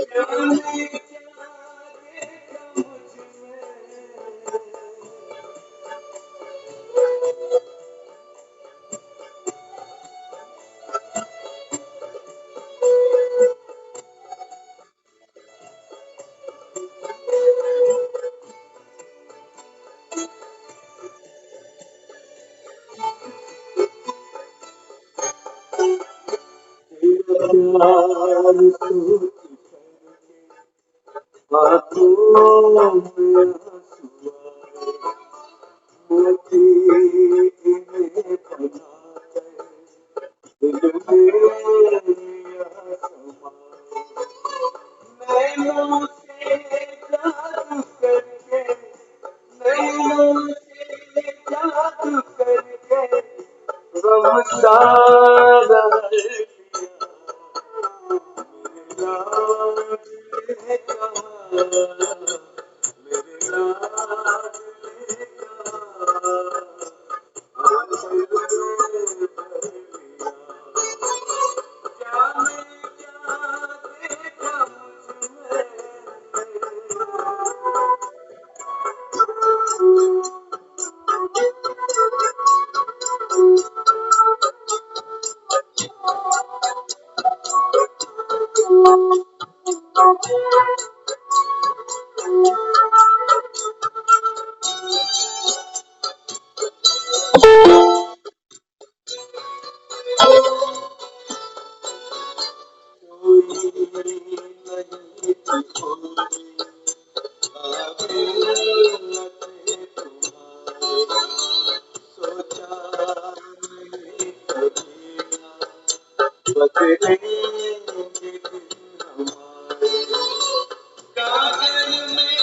जाने क्या देखा मुझ में, तेरा प्यार सोच करके आंखों में आंसू आए, मोती इन्हें बनाकर दिल में या समाए, नैनों से जादू करके, नैनों से जादू करके गम सारा लिया, मेरे लाडले कहाँ, मेरे लाडले कहाँ, आंचल में भर लिया, जाने क्या देखा मुझ में। कोई नहीं थी खोजी काबिल न थे तुम्हारे, सोचा नहीं कभी न बदलेंगे दिन हमारे, कागज में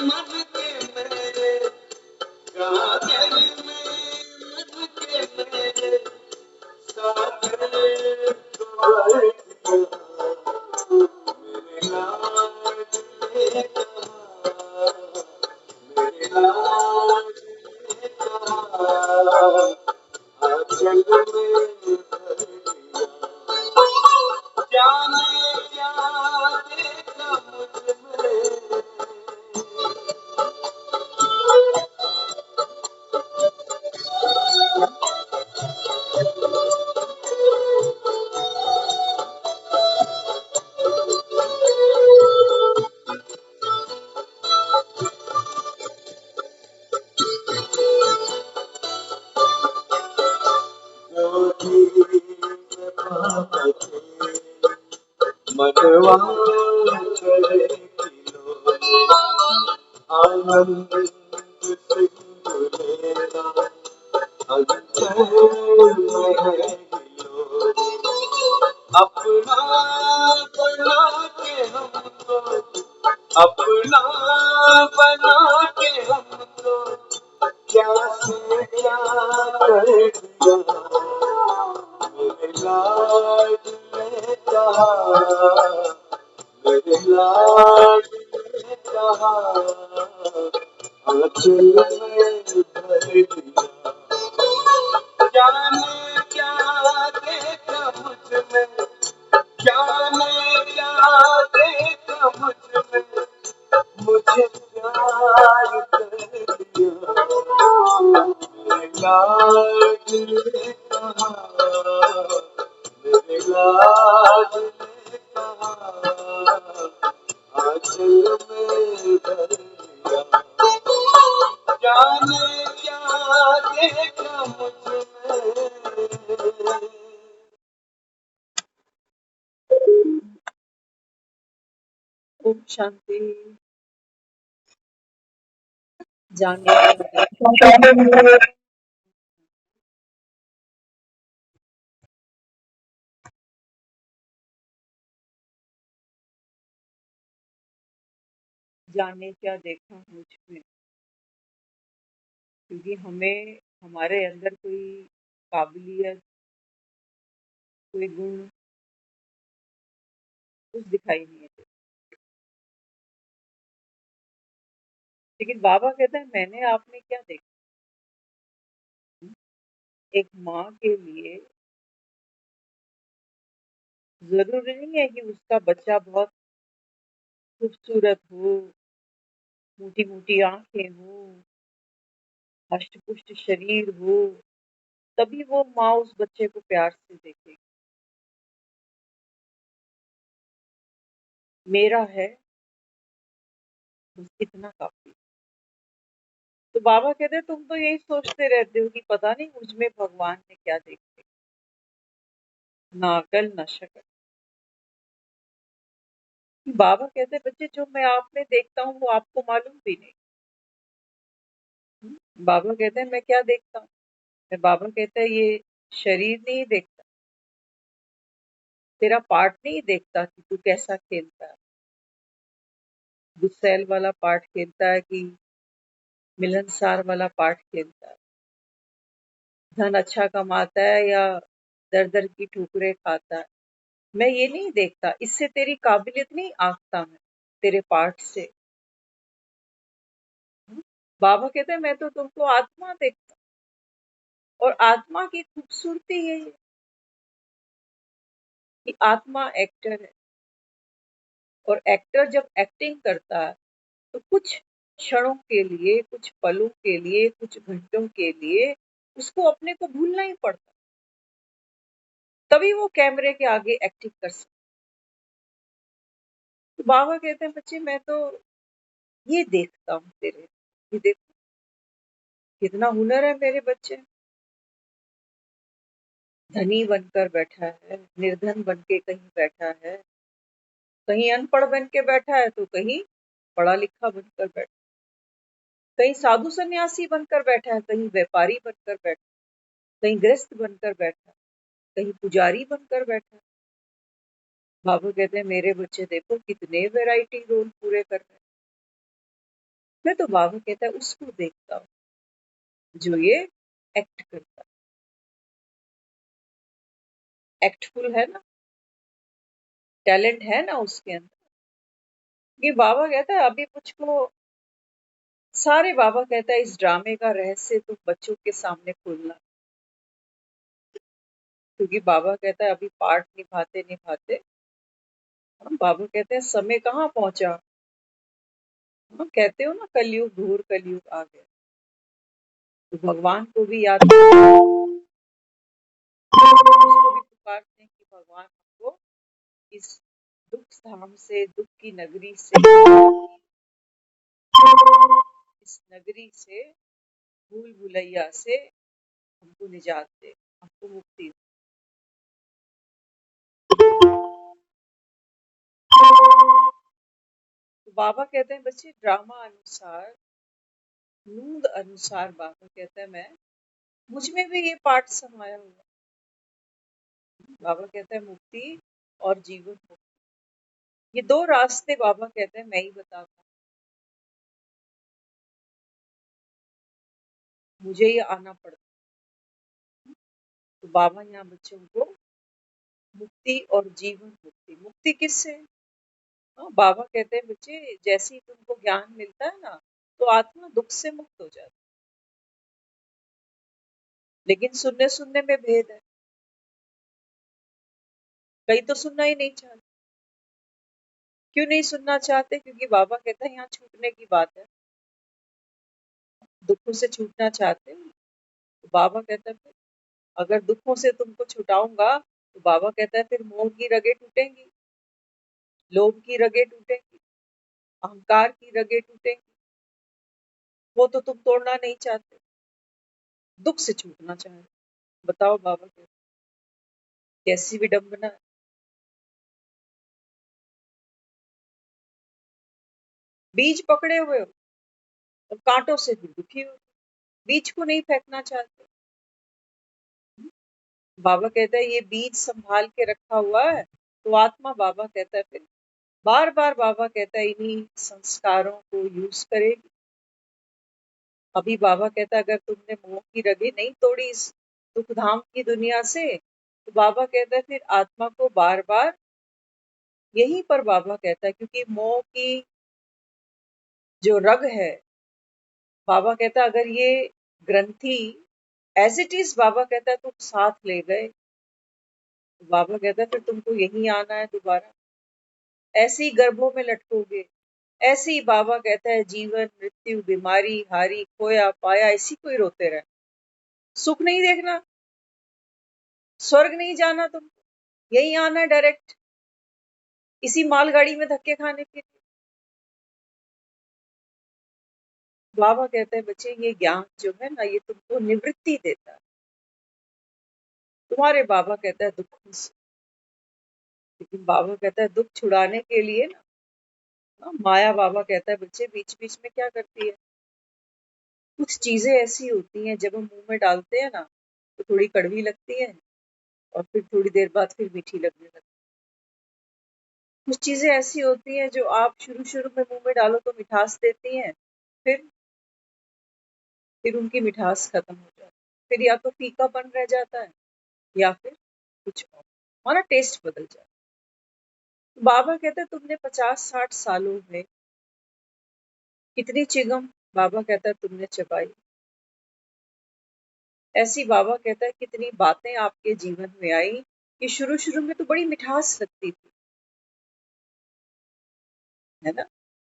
मन के मेरे, कागज में मन के मेरे सागर को भर दिया, मेरे लाडले कहाँ, मेरे लाडले कहाँ, आंचल में भर लिया, जाने क्या देखा मुझ में। जो चीज़ पाप थे मनवा करे खिलौने, आनंद सिंधु लेना अंतर में है हिलोरे, अपना बना के हमको, अपना बना के हमको क्या से क्या कर दिया, मेरे लाडले कहाँ, मेरे लाडले कहाँ, आंचल में भर दिया, जाने क्या देखा मुझ में, जाने क्या देखा मुझ में, मुझे प्यार कर लिया, मेरे लाडले कहाँ, मेरे लाडले कहाँ, आंचल में भर लिया, जाने क्या देखा मुझ में। ओम शांति। जाने क्या देखा, जाने क्या देखा मुझ में, क्योंकि हमें हमारे अंदर कोई काबिलियत, कोई गुण कुछ दिखाई नहीं देते, लेकिन बाबा कहते हैं मैंने आप में क्या देखा। एक माँ के लिए जरूरी नहीं है कि उसका बच्चा बहुत खूबसूरत हो, मोटी मोटी आंखें हो, हष्ट पुष्ट शरीर हो, तभी वो माँ उस बच्चे को प्यार से देखेगी। मेरा है, बस इतना काफी। तो बाबा कहते तुम तो यही सोचते रहते हो कि पता नहीं मुझ में भगवान ने क्या देखा, ना अकल ना शकल। बाबा कहते बच्चे जो मैं आप में देखता हूँ वो आपको मालूम भी नहीं। बाबा कहते हैं मैं क्या देखता हूँ। बाबा कहता है ये शरीर नहीं देखता, तेरा पार्ट नहीं देखता कि तू कैसा खेलता है, गुस्सैल वाला पार्ट खेलता है कि मिलनसार वाला पार्ट खेलता है, धन अच्छा कमाता है या दर दर की ठोकरें खाता है। मैं ये नहीं देखता, इससे तेरी काबिलियत नहीं आंकता मैं, तेरे पार्ट से। बाबा कहते हैं मैं तो तुमको आत्मा देखता, और आत्मा की खूबसूरती यही है कि आत्मा एक्टर है, और एक्टर जब एक्टिंग करता है तो कुछ क्षणों के लिए, कुछ पलों के लिए, कुछ घंटों के लिए उसको अपने को भूलना ही पड़ता, तभी वो कैमरे के आगे एक्टिंग कर सकता। तो बाबा कहते हैं बच्चे मैं तो ये देखता हूँ तेरे, ये देखो कितना हुनर है मेरे बच्चे। धनी बनकर बैठा है, निर्धन बन के कहीं बैठा है, कहीं अनपढ़ बन के बैठा है तो कहीं पढ़ा लिखा बनकर बैठा, कहीं साधु सन्यासी बनकर बैठा है, कहीं व्यापारी बनकर बैठा, कहीं गृहस्थ बनकर बैठा, कहीं पुजारी बनकर बैठा। बाबू कहते हैं मेरे बच्चे देखो कितने वैरायटी रोल पूरे कर रहे हैं। मैं तो बाबू कहता है उसको देखता हूँ जो ये एक्ट करता है, एक्टफुल है ना, टैलेंट है ना उसके अंदर। ये बाबा कहता है अभी मुझको सारे, बाबा कहता है इस ड्रामे का रहस्य तुम बच्चों के सामने खोलना, क्योंकि बाबा कहता है अभी पार्ट निभाते निभाते बाबा कहते हैं समय कहाँ पहुंचा। हाँ, कहते हो ना कलयुग घोर कलयुग आ गया, तो भगवान को भी याद उसको भी पुकारते हैं कि भगवान हमको इस दुख धाम से, दुख की नगरी से, इस नगरी से, भूल भुलैया से हमको निजात दे, हमको मुक्ति दे। तो बाबा कहते हैं बच्चे ड्रामा अनुसार, नूंद अनुसार, बाबा कहता है मैं मुझ में भी ये पार्ट समाया हुआ। बाबा कहता है मुक्ति और जीवन मुक्ति, ये दो रास्ते बाबा कहते हैं मैं ही बताता हूँ, मुझे ये आना पड़ता। तो बाबा यहाँ बच्चों को मुक्ति और जीवन मुक्ति, मुक्ति किससे? हाँ, बाबा कहते हैं बच्चे जैसे ही तुमको ज्ञान मिलता है ना तो आत्मा दुख से मुक्त हो जाती, लेकिन सुनने सुनने में भेद है, कई तो सुनना ही नहीं चाहते। क्यों नहीं सुनना चाहते? क्योंकि बाबा कहता है यहाँ छूटने की बात है, दुखों से छूटना चाहते हैं। तो बाबा कहता है अगर दुखों से तुमको छुटाऊंगा तो बाबा कहता है फिर मोह की रगें टूटेंगी, लोभ की रगें टूटेंगी, अहंकार की रगें टूटेंगी, वो तो तुम तोड़ना नहीं चाहते, दुख से छूटना चाहते। बताओ बाबा कहते कैसी विडंबना है। बीज पकड़े हुए हो और कांटों से भी दुखी हो, बीज को नहीं फेंकना चाहते। बाबा कहता है ये बीज संभाल के रखा हुआ है, तो आत्मा बाबा कहता है फिर बार बार, बाबा कहता है इन्हीं संस्कारों को यूज करेगी। अभी बाबा कहता है अगर तुमने मोह की रगे नहीं तोड़ी इस दुख धाम की दुनिया से, तो बाबा कहता है फिर आत्मा को बार बार यहीं पर, बाबा कहता है क्योंकि मोह की जो रग है, बाबा कहता है अगर ये ग्रंथि एज इट इज, बाबा कहता है तुम साथ ले गए, तो बाबा कहता है फिर तुमको यहीं आना है दोबारा, ऐसे ही गर्भों में लटकोगे। ऐसे ही बाबा कहता है जीवन मृत्यु बीमारी हारी खोया पाया इसी को ही रोते रहे। सुख नहीं देखना, स्वर्ग नहीं जाना, तुम यही आना है डायरेक्ट, इसी मालगाड़ी में धक्के खाने के लिए। बाबा कहते हैं बच्चे ये ज्ञान जो है ना ये तुमको निवृत्ति देता है। तुम्हारे बाबा कहता है दुखों से, लेकिन बाबा कहता है दुख छुड़ाने के लिए ना, माया बाबा कहता है बच्चे बीच बीच में क्या करती है, कुछ चीजें ऐसी होती हैं जब हम मुंह में डालते हैं ना तो थोड़ी कड़वी लगती है और फिर थोड़ी देर बाद फिर मीठी लगने लगती है। कुछ चीजें ऐसी होती हैं जो आप शुरू शुरू में मुंह में डालो तो मिठास देती हैं, फिर फिर उनकी मिठास खत्म हो जाती है, फिर या तो फीकापन रह जाता है या फिर कुछ और, हमारा टेस्ट बदल जाता है। तो बाबा कहते हैं तुमने 50-60 सालों में कितनी चिगम, बाबा कहता है तुमने चबाई। ऐसी बाबा कहता है कितनी बातें आपके जीवन में आई कि शुरू शुरू में तो बड़ी मिठास लगती थी, है ना।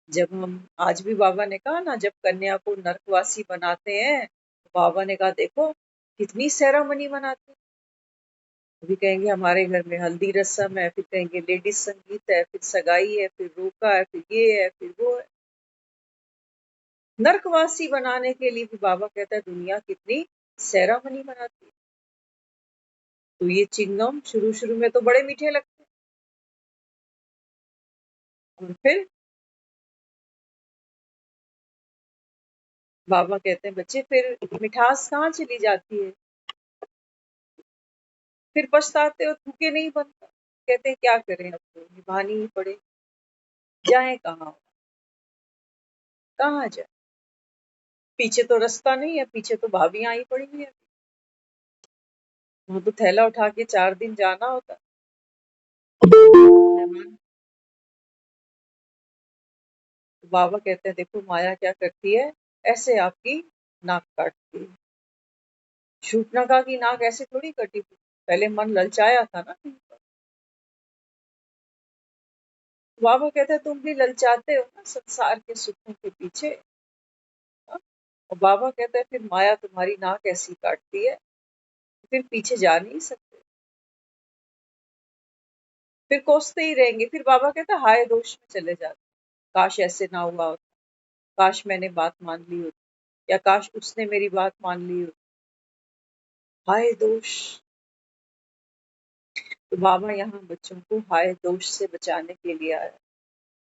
जब हम, आज भी बाबा ने कहा ना जब कन्या को नरकवासी बनाते हैं तो बाबा ने कहा देखो कितनी सेरेमनी मनाते हैं। अभी कहेंगे हमारे घर में हल्दी रस्म है, फिर कहेंगे लेडीज संगीत है, फिर सगाई है, फिर रोका है, फिर ये है, फिर वो है। नरकवासी बनाने के लिए भी बाबा कहता है दुनिया कितनी सेरेमनी मनाती है। तो ये चिंगम शुरू शुरू में तो बड़े मीठे लगते हैं और फिर बाबा कहते हैं बच्चे फिर मिठास कहाँ चली जाती है, फिर पछताते हो थूके नहीं बनता। कहते हैं क्या करें अब तो निभानी ही पड़े, जाए कहाँ, कहाँ जाए, पीछे तो रास्ता नहीं है, पीछे तो भाभियां आई पड़ी हुई है, वहां तो थैला उठा के 4 दिन जाना होता मेहमान। तो बाबा कहते हैं देखो माया क्या करती है, ऐसे आपकी नाक काटती है। शूर्पणखा की नाक ऐसे थोड़ी कटी थी, पहले मन ललचाया था ना कहीं पर। बाबा कहते हैं तुम भी ललचाते हो ना संसार के सुखों के पीछे, हाँ? और बाबा कहता है फिर माया तुम्हारी नाक ऐसी काटती है, फिर पीछे जा नहीं सकते, फिर कोसते ही रहेंगे। फिर बाबा कहता है हाय दोष में चले जाते, काश ऐसे ना हुआ होता, काश मैंने बात मान ली होती, या काश उसने मेरी बात मान ली होती, हाय दोष। तो बाबा यहाँ बच्चों को हाय दोष से बचाने के लिए आया।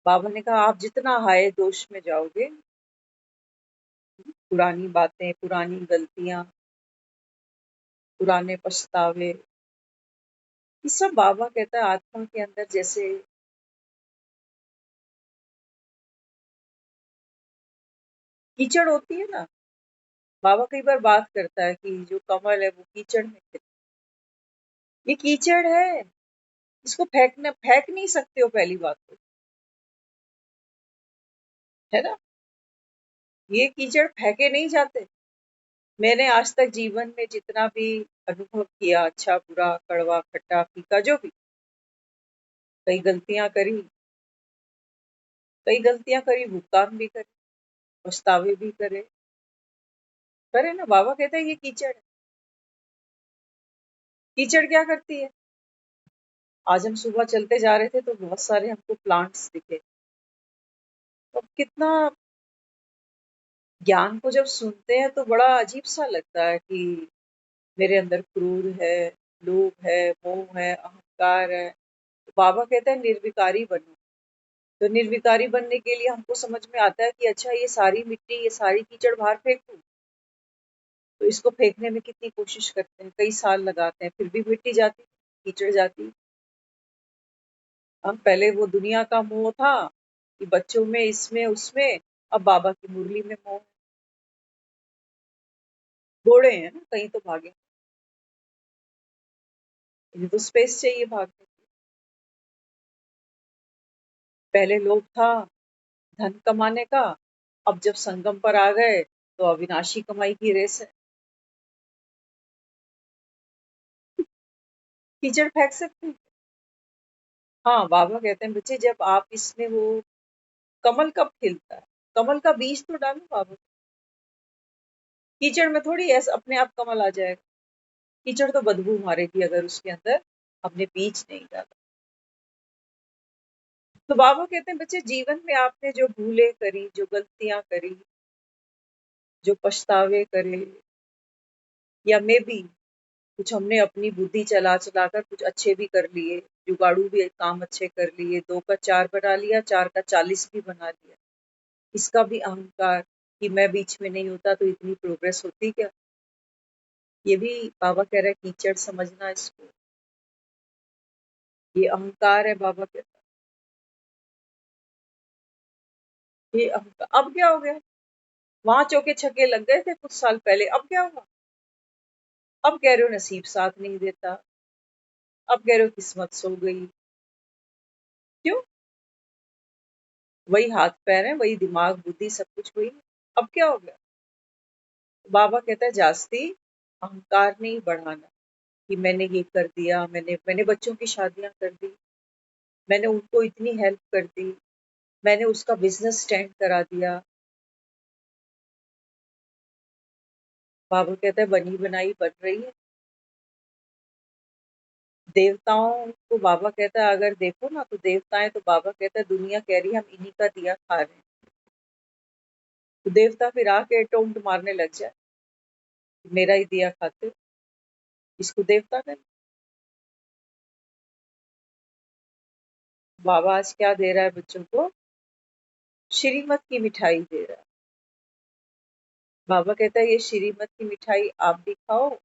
बाबा ने कहा आप जितना हाय दोष में जाओगे, पुरानी बातें पुरानी गलतियां पुराने पछतावे, ये सब बाबा कहता है आत्मा के अंदर जैसे कीचड़ होती है ना। बाबा कई बार बात करता है कि जो कमल है वो कीचड़ में खिला, ये कीचड़ है, इसको फेंकना फेंक नहीं सकते हो पहली बात तो, है ना। ये कीचड़ फेंके नहीं जाते। मैंने आज तक जीवन में जितना भी अनुभव किया, अच्छा बुरा कड़वा खट्टा फीका जो भी, कई गलतियां करी, भुगतान भी करे, पछतावे भी करे ना। बाबा कहते हैं ये कीचड़ है। कीचड़ क्या करती है, आज हम सुबह चलते जा रहे थे तो बहुत सारे हमको प्लांट्स दिखे, तो कितना ज्ञान को जब सुनते हैं तो बड़ा अजीब सा लगता है कि मेरे अंदर क्रोध है, लोभ है, मोह है, अहंकार है। तो बाबा कहते हैं निर्विकारी बनो। तो निर्विकारी बनने के लिए हमको समझ में आता है कि अच्छा ये सारी मिट्टी ये सारी कीचड़ बाहर फेंक दूं। तो इसको फेंकने में कितनी कोशिश करते हैं, कई साल लगाते हैं, फिर भी मिट्टी जाती, कीचड़ जाती। हम पहले वो दुनिया का मोह था कि बच्चों में इसमें उसमें, अब बाबा की मुरली में मोह, घोड़े हैं ना कहीं तो भागे, इन्हें तो स्पेस चाहिए भागने की। पहले लोभ था धन कमाने का, अब जब संगम पर आ गए तो अविनाशी कमाई की रेस है। कीचड़ फेंक सकते हैं, हाँ, बाबा कहते हैं बच्चे जब आप इसमें वो कमल कब खिलता है, कमल का बीज तो डालो बाबा। कीचड़ में थोड़ी ऐसा अपने आप कमल आ जाएगा, कीचड़ तो बदबू मारेगी अगर उसके अंदर हमने बीज नहीं डाला। तो बाबा कहते हैं बच्चे जीवन में आपने जो भूलें करी, जो गलतियां करी, जो पछतावे करे, या मे बी कुछ हमने अपनी बुद्धि चला चला कर कुछ अच्छे भी कर लिए, जुगाड़ू भी काम अच्छे कर लिए, 2 का 4 बना लिया, 4 का 40 भी बना लिया। इसका भी अहंकार कि मैं बीच में नहीं होता तो इतनी प्रोग्रेस होती क्या? ये भी बाबा कह रहे हैं कीचड़ समझना इसको, ये अहंकार है। बाबा कहता है ये अहंकार। अब क्या हो गया? वहां चौके छक्के लग गए थे कुछ साल पहले, अब क्या हुआ? अब कह रहे हो नसीब साथ नहीं देता, अब कह रहे हो किस्मत सो गई। क्यों? वही हाथ पैर है, वही दिमाग बुद्धि सब कुछ वही है। अब क्या हो गया? बाबा कहता है जास्ती अहंकार नहीं बढ़ाना कि मैंने ये कर दिया, मैंने बच्चों की शादियां कर दी, मैंने उनको इतनी हेल्प कर दी, मैंने उसका बिजनेस स्टैंड करा दिया। बाबा कहता है बनी बनाई बन रही है। देवताओं को बाबा कहता है अगर देखो ना तो देवताएं, तो बाबा कहता है दुनिया कह रही है हम इन्हीं का दिया खा रहे हैं, तो देवता फिर आके टोंट मारने लग जाए, मेरा ही दिया खाते हो, इसको देवता कहते। बाबा आज क्या दे रहा है बच्चों को? श्रीमत की मिठाई दे रहा है। बाबा कहता है ये श्रीमत की मिठाई आप भी खाओ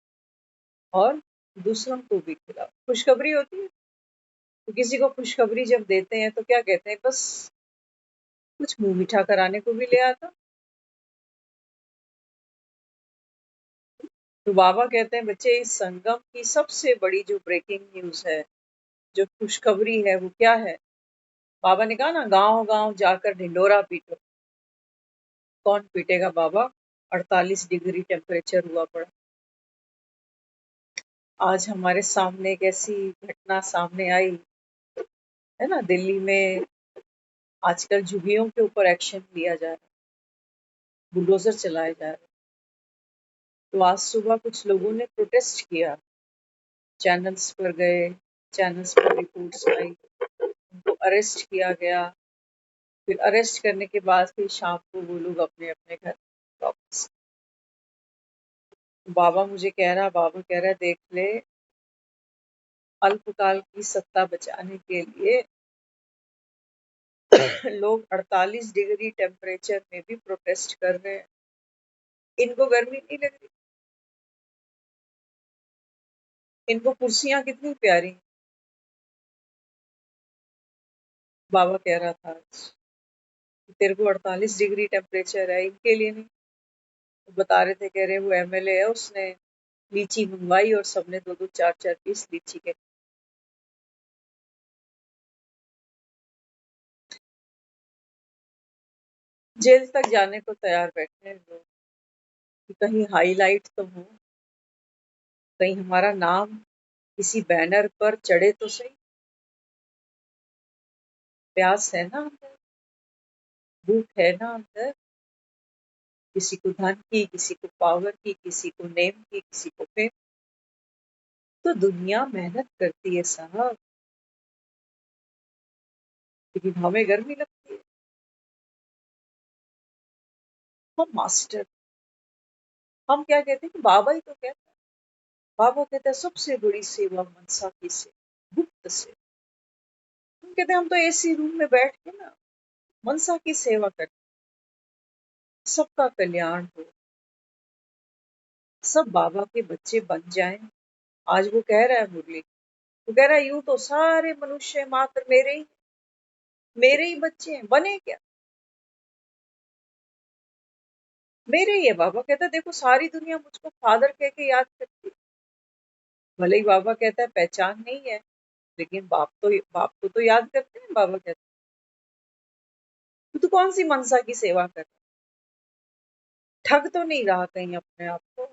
और दूसरों को भी खिलाओ। खुशखबरी होती है, तो किसी को खुशखबरी जब देते हैं तो क्या कहते हैं, बस कुछ मुंह मीठा कराने को भी ले आता। तो बाबा कहते हैं बच्चे इस संगम की सबसे बड़ी जो ब्रेकिंग न्यूज है, जो खुशखबरी है, वो क्या है? बाबा ने कहा ना गांव गांव जाकर ढिंडोरा पीटो। कौन पीटेगा बाबा? 48 डिग्री टेम्परेचर हुआ पड़ा। आज हमारे सामने एक ऐसी घटना सामने आई है ना, दिल्ली में आजकल झुग्गियों के ऊपर एक्शन लिया जा रहा है, बुलडोजर चलाए जा रहे हैं। तो आज सुबह कुछ लोगों ने प्रोटेस्ट किया, चैनल्स पर गए, चैनल्स पर रिपोर्ट्स आई, उनको अरेस्ट किया गया। फिर अरेस्ट करने के बाद फिर शाम को वो लोग अपने अपने घर वापस। बाबा मुझे कह रहा, बाबा कह रहा देख ले, अल्पकाल की सत्ता बचाने के लिए लोग 48 डिग्री टेम्परेचर में भी प्रोटेस्ट कर रहे हैं। इनको गर्मी नहीं लग रही, इनको कुर्सियां कितनी प्यारी। बाबा कह रहा था आज तेरे को 48 डिग्री टेम्परेचर है, इनके लिए नहीं। तो बता रहे थे, कह रहे वो एमएलए है, उसने लीची मंगवाई और सबने दो दो चार चार पीस लीची के। जेल तक जाने को तैयार बैठे हैं लोग कि कहीं हाईलाइट तो हो, कहीं हमारा नाम किसी बैनर पर चढ़े तो सही। प्यास है ना अंदर, भूख है ना अंदर, किसी को धन की, किसी को पावर की, किसी को नेम की, किसी को फेम। तो दुनिया मेहनत करती है साहब, लेकिन हमें गर्मी लगती है। हम मास्टर, हम क्या कहते हैं कि बाबा ही तो कहता है। बाबा कहता है सबसे बड़ी सेवा मनसा की से, गुप्त से। हम कहते हैं हम तो एसी रूम में बैठ के ना मनसा की सेवा करते, सबका कल्याण हो, सब बाबा के बच्चे बन जाएं। आज वो कह रहा है मुरली, वो कह रहा है यूं तो सारे मनुष्य मात्र मेरे ही बच्चे हैं, बने क्या? मेरे ही है। बाबा कहता है देखो सारी दुनिया मुझको फादर कह के याद करती है। भले ही बाबा कहता है पहचान नहीं है, लेकिन बाप को तो याद करते हैं। बाबा कहते हैं तू कौन सी मनसा की सेवा कर, ठग तो नहीं रहा कहीं अपने आप को?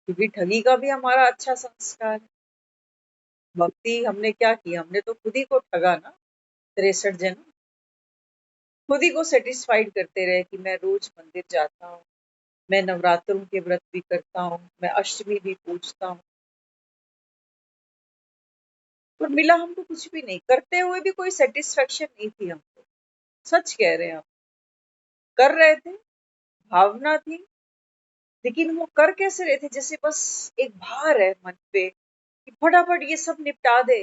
क्योंकि ठगी का भी हमारा अच्छा संस्कार है। भक्ति हमने क्या किया, हमने तो खुद ही को ठगा ना 63 जन्म। खुद ही को सेटिस्फाइड करते रहे कि मैं रोज मंदिर जाता हूँ, मैं नवरात्रों के व्रत भी करता हूँ, मैं अष्टमी भी पूजता हूँ, पर मिला हमको कुछ भी नहीं। करते हुए भी कोई सेटिस्फेक्शन नहीं थी हमको। सच कह रहे हैं हम। कर रहे थे, भावना थी, लेकिन वो कर कैसे रहे थे, जैसे बस एक भार है मन पे कि फटाफट ये सब निपटा दे,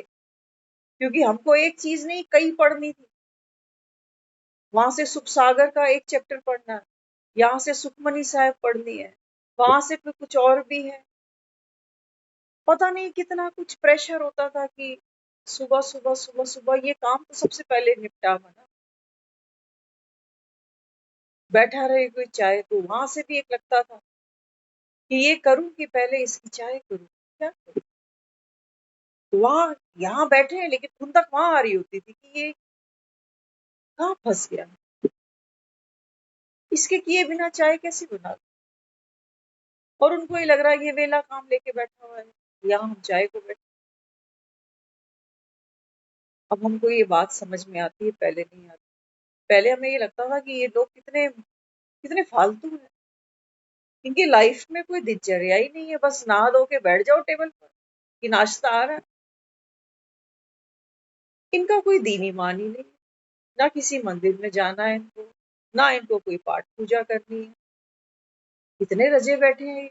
क्योंकि हमको एक चीज नहीं कई पढ़नी थी। वहां से सुख सागर का एक चैप्टर पढ़ना है, यहाँ से सुखमनी साहब पढ़नी है, वहां से फिर कुछ और भी है। पता नहीं कितना कुछ प्रेशर होता था कि सुबह सुबह सुबह सुबह ये काम तो सबसे पहले निपटा ना। बैठा रहे कोई चाय, तो वहां से भी एक लगता था कि ये करूं कि पहले इसकी चाय करूं, क्या करूं। तो वहां यहाँ बैठे हैं, लेकिन खुंदक वहां आ रही होती थी कि ये कहाँ फंस गया, इसके किए बिना चाय कैसे बना। और उनको ये लग रहा है ये वेला काम लेके बैठा हुआ है, यहाँ हम चाय को बैठे। अब हमको ये बात समझ में आती है, पहले नहीं आती। पहले हमें ये लगता था कि ये लोग कितने कितने फालतू हैं, इनकी लाइफ में कोई दिनचर्या ही नहीं है, बस नहा धो के बैठ जाओ टेबल पर कि नाश्ता आ रहा है। इनका कोई दीनी मान ही नहीं, ना किसी मंदिर में जाना है इनको, ना इनको कोई पाठ पूजा करनी है। इतने रजे बैठे हैं ये,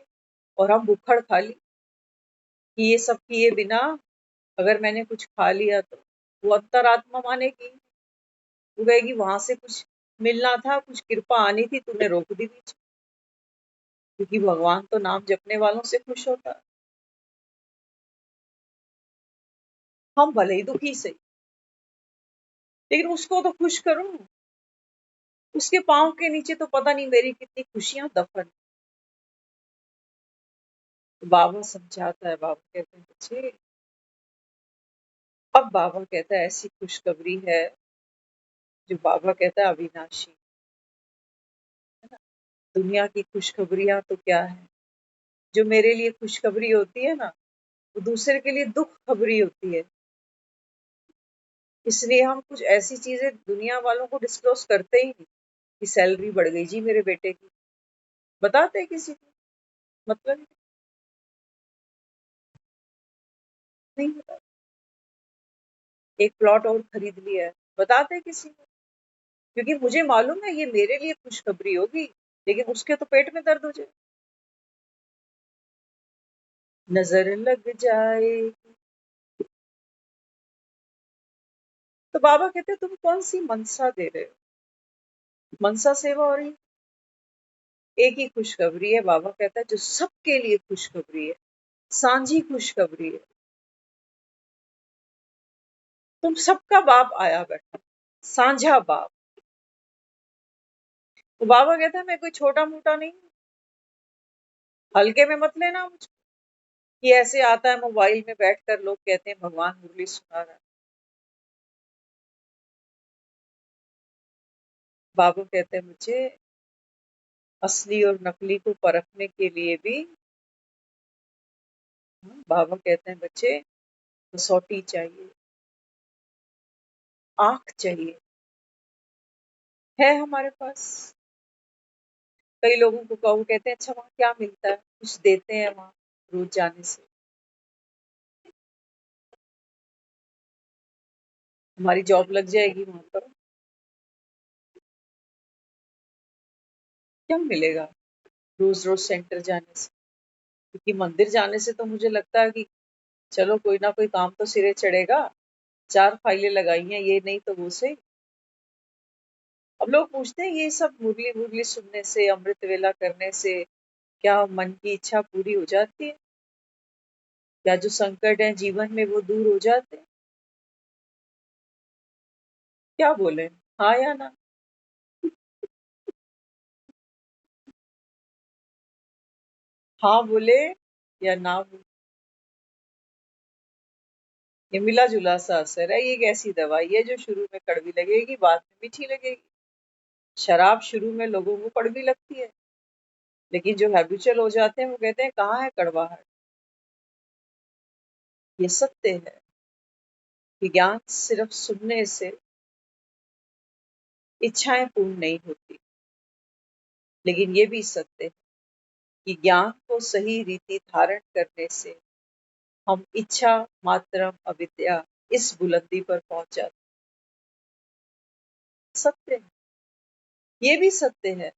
और हम भुक्खड़ खाली कि ये सब किए बिना अगर मैंने कुछ खा लिया तो वो अंतरात्मा मानेगी, वो कहेगी वहां से कुछ मिलना था, कुछ कृपा आनी थी, तूने रोक दी बीच में। क्योंकि भगवान तो नाम जपने वालों से खुश होता है। हम भले ही दुखी से, लेकिन उसको तो खुश करूं। उसके पांव के नीचे तो पता नहीं मेरी कितनी खुशियां दफन। तो बाबा समझाता है, बाबा कहते हैं बच्चे, अब बाबा कहता है ऐसी खुशखबरी है जो बाबा कहता है अविनाशी है ना। दुनिया की खुशखबरियां तो क्या है, जो मेरे लिए खुशखबरी होती है ना, वो दूसरे के लिए दुख खबरी होती है। इसलिए हम कुछ ऐसी चीजें दुनिया वालों को डिस्क्लोज करते ही नहीं कि सैलरी बढ़ गई जी मेरे बेटे की, बताते हैं किसी को, मतलब नहीं बताते। एक प्लॉट और खरीद लिया है, बताते हैं किसी को, क्योंकि मुझे मालूम है ये मेरे लिए खुशखबरी होगी, लेकिन उसके तो पेट में दर्द हो जाए। नजर लग जाए। तो बाबा कहते हैं तुम कौन सी मनसा दे रहे हो, मनसा सेवा हो रही है। एक ही खुशखबरी है, बाबा कहता है जो सबके लिए खुशखबरी है, सांझी खुशखबरी है। तुम सबका बाप आया बैठा, साझा बाप। तो बाबा कहता है मैं कोई छोटा मोटा नहीं हूं, हल्के में मत लेना मुझको कि ऐसे आता है मोबाइल में बैठकर लोग कहते हैं भगवान मुरली सुना रहा है। बाबा कहते हैं मुझे असली और नकली को परखने के लिए भी, बाबा कहते हैं बच्चे कसौटी चाहिए, आंख चाहिए, है हमारे पास। कई लोगों को कहो, कहते हैं अच्छा वहां क्या मिलता है, कुछ देते हैं वहां रोज जाने से, हमारी जॉब लग जाएगी वहां पर, क्या मिलेगा रोज रोज सेंटर जाने से। क्योंकि मंदिर जाने से तो मुझे लगता है कि चलो कोई ना कोई काम तो सिरे चढ़ेगा, 4 फाइलें लगाई हैं ये नहीं तो वो से। अब लोग पूछते हैं ये सब मुरली मुरली सुनने से, अमृत वेला करने से क्या मन की इच्छा पूरी हो जाती है, या जो संकट है जीवन में वो दूर हो जाते हैं। क्या बोले, हाँ या ना। हाँ बोले या ना बोले, ये मिला जुला सा असर है। ये एक ऐसी दवाई है जो शुरू में कड़वी लगेगी, बाद में मीठी लगेगी। शराब शुरू में लोगों को कड़वी लगती है, लेकिन जो हैबिचुअल हो जाते हैं वो कहते हैं कहाँ है कड़वाहट। ये सत्य है। कि ज्ञान सिर्फ सुनने से इच्छाएं पूर्ण नहीं होती, लेकिन ये भी सत्य है कि ज्ञान को सही रीति धारण करने से हम इच्छा मात्रम अविद्या इस बुलंदी पर पहुंच जाते। सत्य है, ये भी सत्य है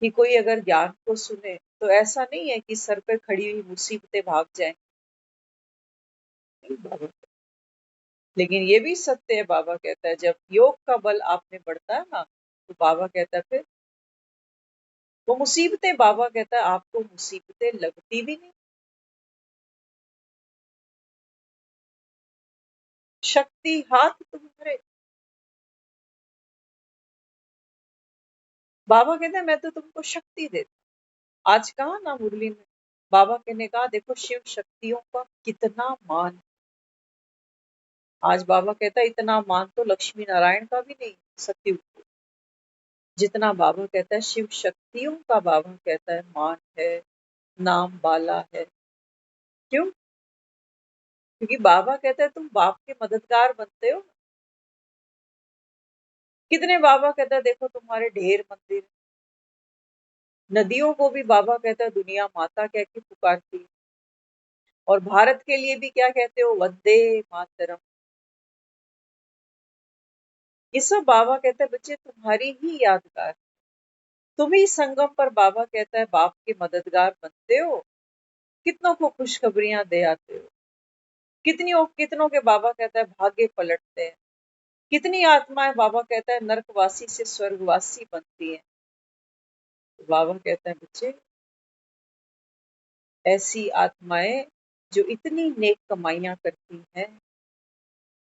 कि कोई अगर ज्ञान को सुने तो ऐसा नहीं है कि सर पे खड़ी हुई मुसीबतें भाग जाएं। बाबा, लेकिन ये भी सत्य है, बाबा कहता है जब योग का बल आप में बढ़ता है ना, तो बाबा कहता है फिर वो मुसीबतें, बाबा कहता है आपको मुसीबतें लगती भी नहीं। शक्ति हाथ तुम्हारे, बाबा कहता है मैं तो तुमको शक्ति देता। आज कहा ना मुरली में, बाबा ने कहा देखो शिव शक्तियों का कितना मान। आज बाबा कहता है इतना मान तो लक्ष्मी नारायण का भी नहीं, सत्युग को, जितना बाबा कहता है शिव शक्तियों का, बाबा कहता है मान है, नाम बाला है। क्यों? क्योंकि बाबा कहता है तुम बाप के मददगार बनते हो। कितने बाबा कहता है देखो तुम्हारे ढेर मंदिर, नदियों को भी बाबा कहता है दुनिया माता कह के पुकारती है। और भारत के लिए भी क्या कहते हो, वंदे मातरम। ये सब बाबा कहता है बच्चे तुम्हारी ही यादगार, तुम ही संगम पर बाबा कहता है बाप के मददगार बनते हो, कितनों को खुशखबरियां दे आते हो, कितनों के बाबा कहता है भाग्य पलटते हैं, कितनी आत्माएं बाबा कहता है नरकवासी से स्वर्गवासी बनती हैं। तो बाबा कहता है बच्चे ऐसी आत्माएं जो इतनी नेक कमाइयां करती हैं,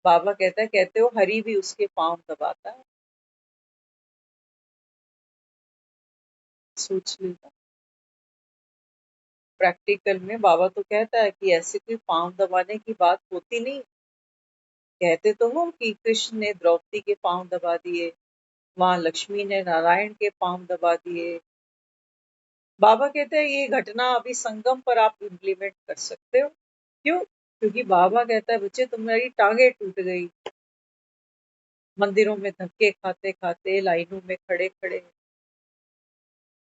बाबा कहता है कहते हो हरि भी उसके पांव दबाता है। सोच लेगा, प्रैक्टिकल में बाबा तो कहता है कि ऐसे कोई पांव दबाने की बात होती नहीं। कहते तो हो कि कृष्ण ने द्रौपदी के पांव दबा दिए, वहां लक्ष्मी ने नारायण के पांव दबा दिए। बाबा कहते हैं ये घटना अभी संगम पर आप इम्प्लीमेंट कर सकते हो। क्यों? क्योंकि बाबा कहता है बच्चे तुम्हारी टांगे टूट गई, मंदिरों में धक्के खाते खाते, लाइनों में खड़े खड़े।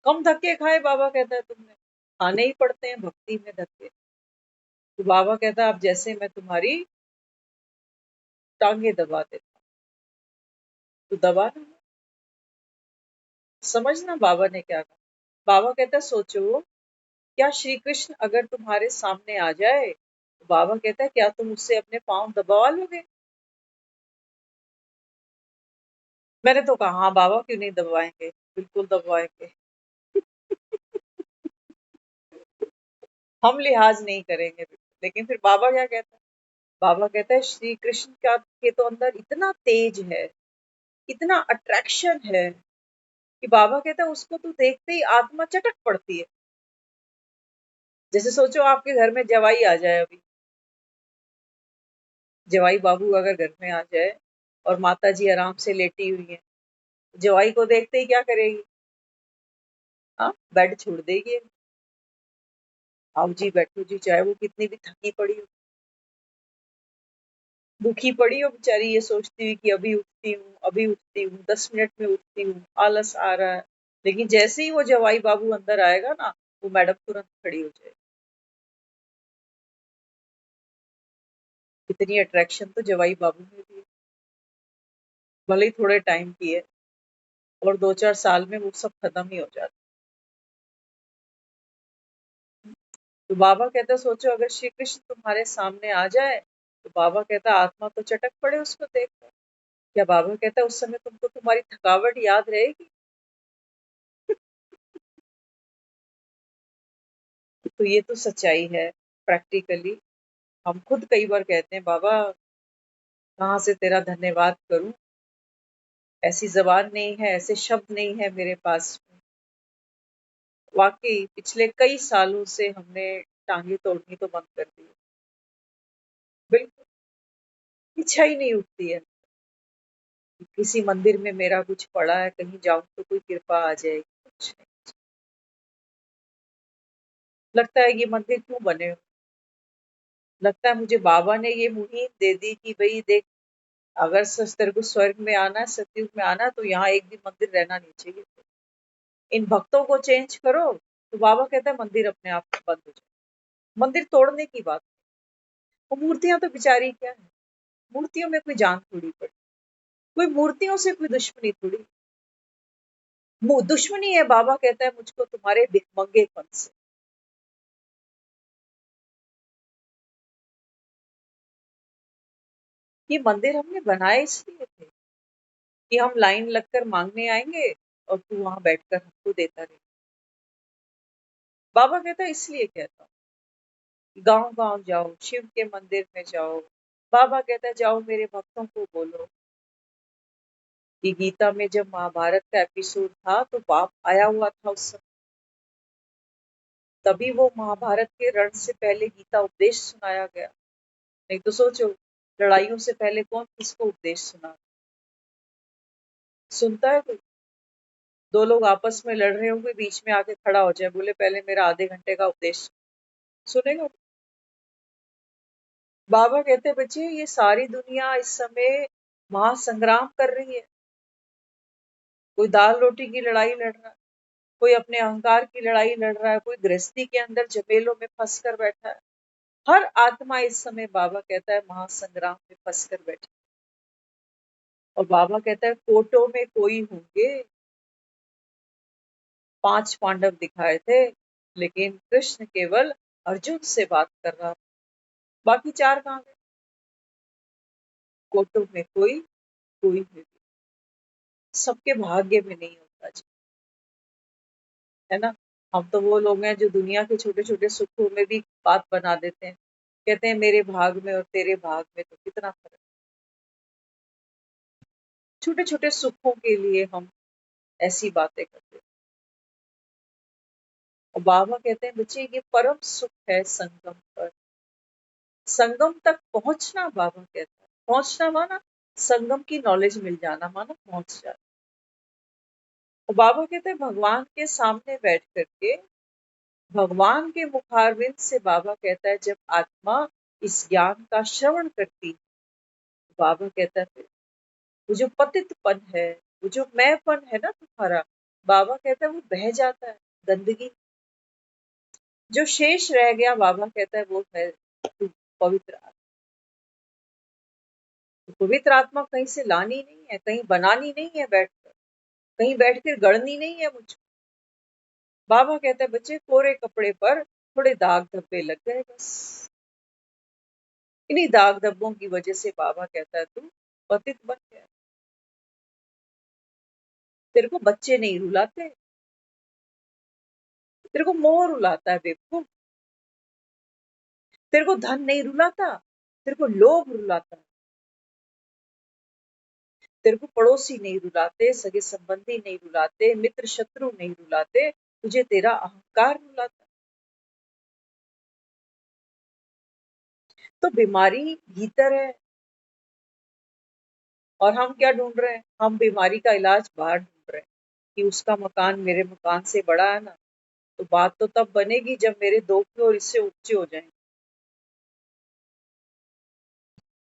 कम धक्के खाए बाबा कहता है तुमने, खाने ही पड़ते हैं भक्ति में धक्के। तो बाबा कहता है अब जैसे मैं तुम्हारी टांगे दबा देता तो दबाना। समझना बाबा ने क्या कहा। बाबा कहता है सोचो क्या श्री कृष्ण अगर तुम्हारे सामने आ जाए तो बाबा कहता है क्या तुम उससे अपने पांव दबा लोगे? मैंने तो कहा हाँ बाबा क्यों नहीं दबवाएंगे, बिल्कुल दबवाएंगे। हम लिहाज नहीं करेंगे बिल्कुल। लेकिन फिर बाबा क्या कहता है? बाबा कहता है श्री कृष्ण का के तो अंदर इतना तेज है, इतना अट्रैक्शन है कि बाबा कहता है उसको तो देखते ही आत्मा चटक पड़ती है। जैसे सोचो आपके घर में जवाई आ जाए, अभी जवाई बाबू अगर घर में आ जाए और माता जी आराम से लेटी हुई है, जवाई को देखते ही क्या करेगी? हाँ, बेड छोड़ देगी। आओ जी बैठो जी, चाहे वो कितनी भी थकी पड़ी हो, दुखी पड़ी हो बेचारी, ये सोचती हुई कि अभी उठती हूँ, अभी उठती हूँ, 10 मिनट में उठती हूँ, आलस आ रहा है। लेकिन जैसे ही वो जवाई बाबू अंदर आएगा ना, वो मैडम तुरंत खड़ी हो जाएगी। इतनी अट्रैक्शन तो जवाई बाबू में भी है, भले ही थोड़े टाइम की है, और 2-4 साल में वो सब खत्म ही हो जाता है। तो बाबा कहता सोचो अगर श्री कृष्ण तुम्हारे सामने आ जाए तो बाबा कहता आत्मा तो चटक पड़े उसको देखकर। क्या बाबा कहता उस समय तुमको तुम्हारी थकावट याद रहेगी? तो ये तो सच्चाई है। प्रैक्टिकली हम खुद कई बार कहते हैं बाबा कहाँ से तेरा धन्यवाद करूं, ऐसी जबान नहीं है, ऐसे शब्द नहीं है मेरे पास। वाकई पिछले कई सालों से हमने टांगे तोड़नी तो बंद कर दी। बिल्कुल इच्छा ही नहीं उठती है कि किसी मंदिर में मेरा कुछ पड़ा है, कहीं जाऊं तो कोई कृपा आ जाएगी, कुछ नहीं। लगता है ये मंदिर क्यों बने हो? लगता है मुझे बाबा ने ये मुहिम दे दी कि भाई देख, अगर तेरे को स्वर्ग में आना है, सतयुग में आना है, तो यहाँ एक भी मंदिर रहना नहीं चाहिए। इन भक्तों को चेंज करो, तो बाबा कहता है मंदिर अपने आप बंद हो जाए। मंदिर तोड़ने की बात। वो मूर्तियां तो बेचारी क्या है, मूर्तियों में कोई जान थोड़ी पड़ी, कोई मूर्तियों से कोई दुश्मनी थोड़ी। दुश्मनी है, बाबा कहता है मुझको तुम्हारे भिखमंगेपन से। ये मंदिर हमने बनाए इसलिए थे कि हम लाइन लगकर मांगने आएंगे और तू वहां बैठकर हमको देता रहे। बाबा कहता है इसलिए कहता हूँ, गांव गांव जाओ, शिव के मंदिर में जाओ। बाबा कहता है जाओ मेरे भक्तों को बोलो कि गीता में जब महाभारत का एपिसोड था तो बाप आया हुआ था उस समय, तभी वो महाभारत के रण से पहले गीता उपदेश सुनाया गया। नहीं तो सोचो, लड़ाइयों से पहले कौन किसको उपदेश सुनता है कोई? दो लोग आपस में लड़ रहे होंगे, बीच में आके खड़ा हो जाए, बोले पहले मेरा आधे घंटे का उपदेश सुनेगा? बाबा कहते बच्चे, ये सारी दुनिया इस समय महासंग्राम कर रही है। कोई दाल रोटी की लड़ाई लड़ रहा है, कोई अपने अहंकार की लड़ाई लड़ रहा है, कोई गृहस्थी के अंदर झमेलों में फंस कर बैठा है। हर आत्मा इस समय, बाबा कहता है, महासंग्राम में फंस कर बैठी। और बाबा कहता है कोटों में कोई होंगे। 5 पांडव दिखाए थे, लेकिन कृष्ण केवल अर्जुन से बात कर रहा, बाकी 4 कहाँ गए? कोटों में कोई, कोई भी सबके भाग्य में नहीं होता जी, है ना। हम तो वो लोग हैं जो दुनिया के छोटे छोटे सुखों में भी बात बना देते हैं, कहते हैं मेरे भाग में और तेरे भाग में तो कितना फर्क। छोटे छोटे सुखों के लिए हम ऐसी बातें करते हैं। और बाबा कहते हैं बच्चे, ये परम सुख है संगम पर। संगम तक पहुंचना, बाबा कहता है पहुंचना माना संगम की नॉलेज मिल जाना, माना पहुंच जाना। और बाबा कहते हैं भगवान के सामने बैठ करके, भगवान के मुखारविंद से, बाबा कहता है जब आत्मा इस ज्ञान का श्रवण करती, बाबा कहता है फिर वो जो पतितपन है, वो जो मैंपन है ना तुम्हारा, बाबा कहता है वो बह जाता है। गंदगी जो शेष रह गया, बाबा कहता है वो है तू पवित्र आत्मा। तो पवित्र आत्मा कहीं से लानी नहीं है, कहीं बनानी नहीं है बैठकर, कहीं बैठकर गढ़नी नहीं है मुझको। बाबा कहता है बच्चे, कोरे कपड़े पर थोड़े दाग धब्बे लग गए बस। इन्हीं दाग धब्बों की वजह से बाबा कहता है तू पतित बन गया। तेरे को बच्चे नहीं रुलाते, तेरे को मोह रुलाता है बेवकूफ। तेरे को धन नहीं रुलाता, तेरे को लोभ रुलाता है। तेरे को पड़ोसी नहीं रुलाते, सगे संबंधी नहीं रुलाते, मित्र शत्रु नहीं रुलाते, तुझे तेरा अहंकार रुलाता। तो बीमारी भीतर है, और हम क्या ढूंढ रहे हैं? हम बीमारी का इलाज बाहर ढूंढ रहे हैं कि उसका मकान मेरे मकान से बड़ा है ना। तो बात तो तब बनेगी जब मेरे 2 फ्लोर इससे ऊंचे हो जाएंगे।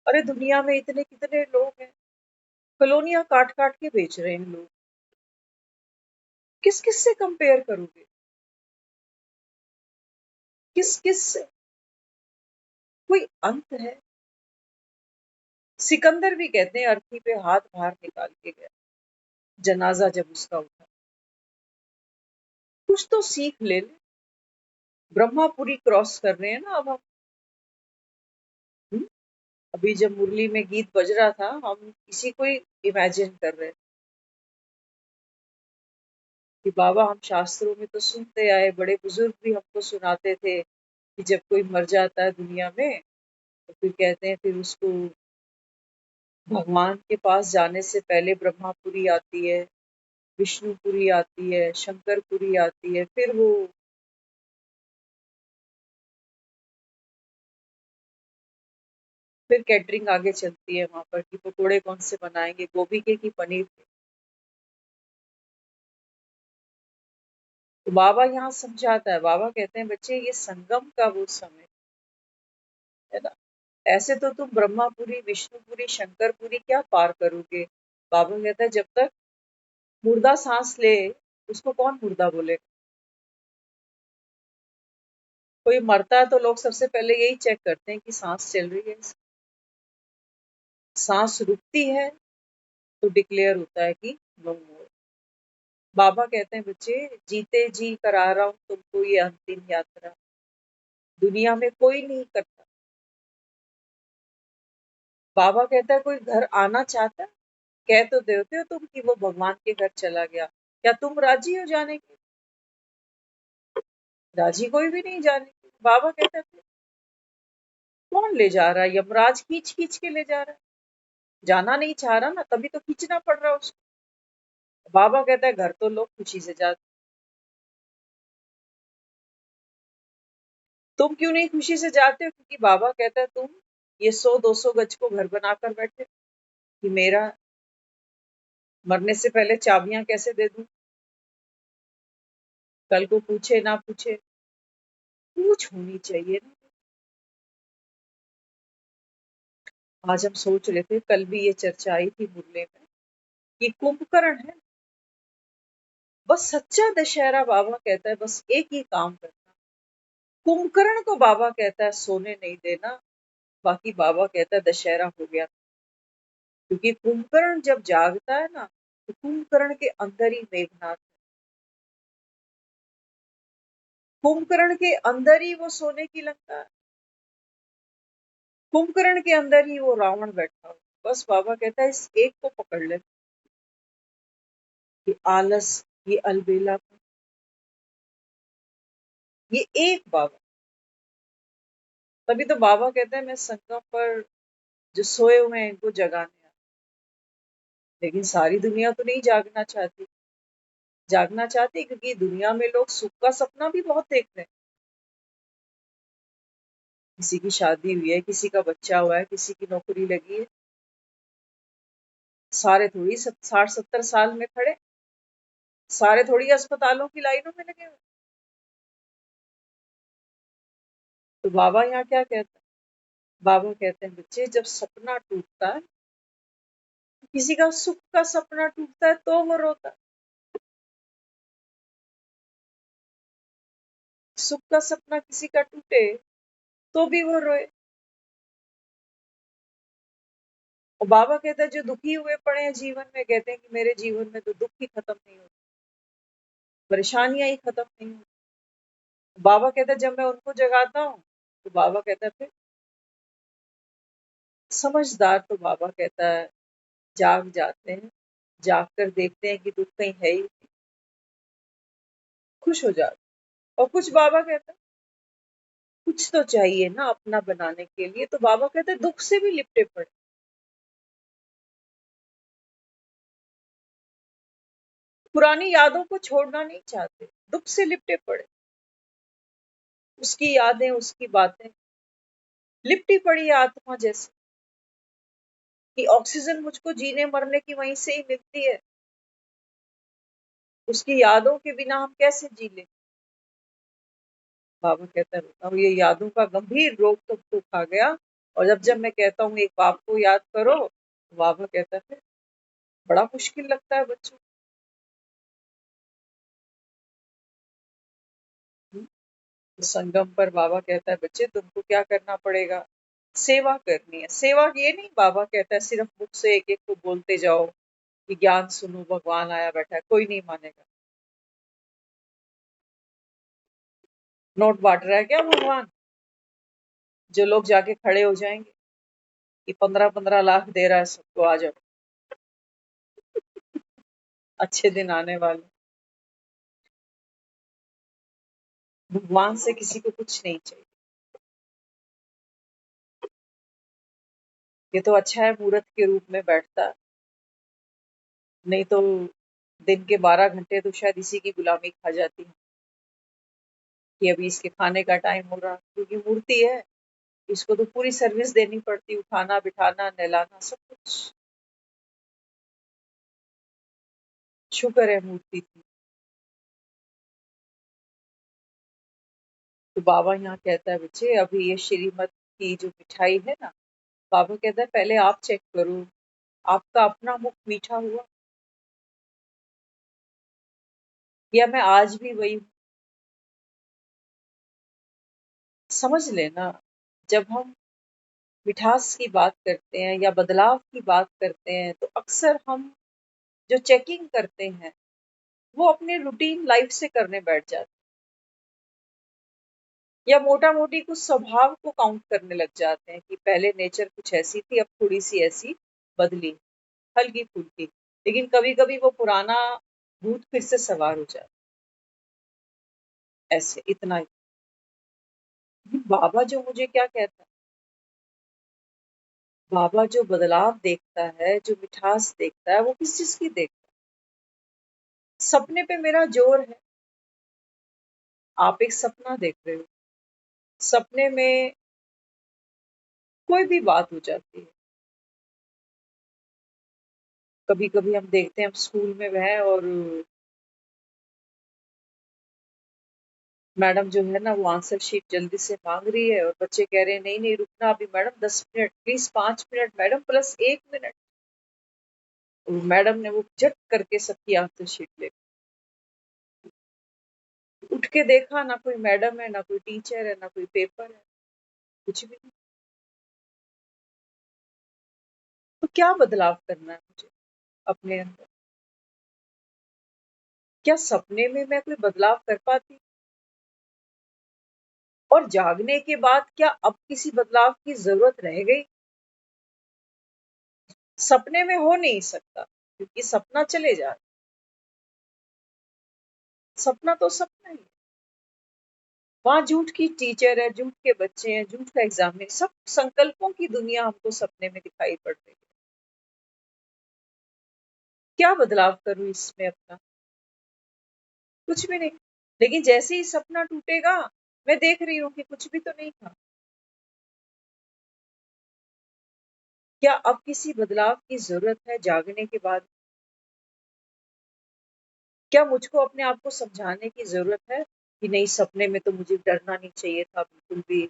अरे दुनिया में इतने कितने लोग हैं, कॉलोनियां काट काट के बेच रहे हैं लोग। किस किस से कंपेयर करोगे? किस किस से? कोई अंत है? सिकंदर भी कहते हैं अर्थी पे हाथ बाहर निकाल के गया, जनाजा जब उसका उठा। कुछ तो सीख ले ले। ब्रह्मापुरी क्रॉस कर रहे हैं ना अब हम। हम्म? अभी जब मुरली में गीत बज रहा था, हम इसी को ही इमेजिन कर रहे थे कि बाबा हम शास्त्रों में तो सुनते आए, बड़े बुजुर्ग भी हमको सुनाते थे कि जब कोई मर जाता है दुनिया में, तो फिर कहते हैं फिर उसको भगवान के पास जाने से पहले ब्रह्मापुरी आती है, विष्णुपुरी आती है, शंकरपुरी आती है, फिर वो फिर कैटरिंग आगे चलती है वहां पर कि पकोड़े कौन से बनाएंगे, गोभी के कि पनीर के। तो बाबा यहाँ समझाता है, बाबा कहते हैं बच्चे ये संगम का वो समय, है ना। ऐसे तो तुम ब्रह्मापुरी, विष्णुपुरी, शंकरपुरी क्या पार करोगे। बाबा कहता है जब तक मुर्दा सांस ले उसको कौन मुर्दा बोले। कोई मरता है तो लोग सबसे पहले यही चेक करते हैं कि सांस चल रही है, सांस रुकती है तो डिक्लेयर होता है कि नो मोर। बाबा कहते हैं बच्चे, जीते जी करा रहा हूं तुमको ये अंतिम यात्रा, दुनिया में कोई नहीं करता। बाबा कहता है कोई घर आना चाहता है? कह तो देते हो तुम कि वो भगवान के घर चला गया, क्या तुम राजी हो जाने के? राजी कोई भी नहीं जाने के। बाबा कहता है "फिर कौन ले जा रहा है? यमराज खींच खींच के ले जा रहा है, जाना नहीं चाह रहा ना, तभी तो खींचना पड़ रहा है उसको। बाबा कहता है घर तो लोग खुशी से जाते, तुम क्यों नहीं खुशी से जाते हो? क्योंकि बाबा कहता है तुम ये 100-200 गज को घर बनाकर बैठे कि मेरा मरने से पहले चाबियां कैसे दे दूं, कल को पूछे ना पूछे, पूछ होनी चाहिए ना। आज हम सोच रहे थे, कल भी ये चर्चा आई थी मुरले में, कि कुंभकर्ण है, बस सच्चा दशहरा बाबा कहता है बस एक ही काम करना। कुंभकर्ण को बाबा कहता है सोने नहीं देना, बाकी बाबा कहता है दशहरा हो गया। क्योंकि कुंभकर्ण जब जागता है ना, तो कुंभकर्ण के अंदर ही मेघनाथ, कुंभकर्ण के अंदर ही वो सोने की लंका है, कुंभकर्ण के अंदर ही वो रावण बैठा हो। बस बाबा कहता है इस एक को पकड़ ले, ये आलस, ये अलबेला, ये एक बाबा। तभी तो बाबा कहते हैं मैं संगम पर जो सोए हुए हैं इनको जगाने आया। लेकिन सारी दुनिया तो नहीं जागना चाहती, जागना चाहती क्योंकि दुनिया में लोग सुख का सपना भी बहुत देखते हैं। किसी की शादी हुई है, किसी का बच्चा हुआ है, किसी की नौकरी लगी है, सारे थोड़ी 60-70 साल में खड़े, सारे थोड़ी अस्पतालों की लाइनों में लगे हुए। तो बाबा यहाँ क्या कहते हैं? बाबा कहते हैं बच्चे जब सपना टूटता है, किसी का सुख का सपना टूटता है तो वो रोता है, सुख का सपना किसी का टूटे तो भी वो रोए। और बाबा कहता है जो दुखी हुए पड़े हैं जीवन में, कहते हैं कि मेरे जीवन में तो दुख ही खत्म नहीं होते, परेशानियां ही खत्म नहीं होती। बाबा कहता है जब मैं उनको जगाता हूँ तो बाबा कहता है फिर समझदार, तो बाबा कहता है जाग जाते हैं, जाग कर देखते हैं कि दुख कहीं है ही, खुश हो जाते। और कुछ बाबा कहता है कुछ तो चाहिए ना अपना बनाने के लिए, तो बाबा कहते हैं दुख से भी लिपटे पड़े, पुरानी यादों को छोड़ना नहीं चाहते, दुख से लिपटे पड़े, उसकी यादें, उसकी बातें लिपटी पड़ी है आत्मा जैसे, कि ऑक्सीजन मुझको जीने मरने की वहीं से ही मिलती है, उसकी यादों के बिना हम कैसे जी ले। बाबा कहता है बताओ ये यादों का गंभीर रोग तुमको खा गया, और जब जब मैं कहता हूँ एक बाप को याद करो, तो बाबा कहता है बड़ा मुश्किल लगता है बच्चों। तो संगम पर बाबा कहता है बच्चे तुमको क्या करना पड़ेगा, सेवा करनी है। सेवा ये नहीं, बाबा कहता है सिर्फ मुख से एक एक को बोलते जाओ कि ज्ञान सुनो भगवान आया बैठा है, कोई नहीं मानेगा। नोट बांट रहा है क्या भगवान, जो लोग जाके खड़े हो जाएंगे कि 15-15 लाख दे रहा है सबको, आ जाओ, अच्छे दिन आने वाले। भगवान से किसी को कुछ नहीं चाहिए। ये तो अच्छा है मूर्त के रूप में बैठता है, नहीं तो दिन के 12 घंटे तो शायद इसी की गुलामी खा जाती है कि अभी इसके खाने का टाइम हो रहा, क्योंकि मूर्ति है, इसको तो पूरी सर्विस देनी पड़ती, उठाना बिठाना नहलाना सब कुछ। शुक्र है मूर्ति थी। तो बाबा यहाँ कहता है बच्चे अभी ये श्रीमत की जो मिठाई है ना, बाबा कहता है पहले आप चेक करो, आपका अपना मुख मीठा हुआ या मैं आज भी वही हूँ? समझ लेना, जब हम मिठास की बात करते हैं या बदलाव की बात करते हैं तो अक्सर हम जो चेकिंग करते हैं वो अपने रूटीन लाइफ से करने बैठ जाते हैं या मोटा मोटी कुछ स्वभाव को काउंट करने लग जाते हैं कि पहले नेचर कुछ ऐसी थी, अब थोड़ी सी ऐसी बदली, हल्की फुल्की, लेकिन कभी कभी वो पुराना भूत फिर से सवार हो जाता है। ऐसे इतना ही। बाबा जो मुझे क्या कहता है, बाबा जो बदलाव देखता है, जो मिठास देखता है, वो किस चीज की देखता है? सपने पे मेरा जोर है। आप एक सपना देख रहे हो, सपने में कोई भी बात हो जाती है। कभी कभी हम देखते हैं, हम स्कूल में वह और मैडम जो है ना वो आंसर शीट जल्दी से मांग रही है और बच्चे कह रहे हैं नहीं नहीं रुकना अभी madam 10 minute, please 5 minute madam plus 1 minute. Madam ने वो झट करके सबकी आंसर शीट ले उठ के देखा, ना कोई मैडम है, ना कोई टीचर है, ना कोई पेपर है, कुछ भी नहीं। तो क्या बदलाव करना है मुझे अपने अंदर? क्या सपने में मैं कोई बदलाव कर पाती? और जागने के बाद क्या अब किसी बदलाव की जरूरत रह गई? सपने में हो नहीं सकता क्योंकि सपना चले जा, सपना तो सपना ही है। वहां झूठ की टीचर है, झूठ के बच्चे हैं, झूठ का एग्जाम है, सब संकल्पों की दुनिया हमको सपने में दिखाई पड़ रही है। क्या बदलाव करूं इसमें अपना? कुछ भी नहीं। लेकिन जैसे ही सपना टूटेगा, मैं देख रही हूँ कि कुछ भी तो नहीं था। क्या अब किसी बदलाव की जरूरत है जागने के बाद? क्या मुझको अपने आप को समझाने की जरूरत है कि नहीं, सपने में तो मुझे डरना नहीं चाहिए था बिल्कुल भी,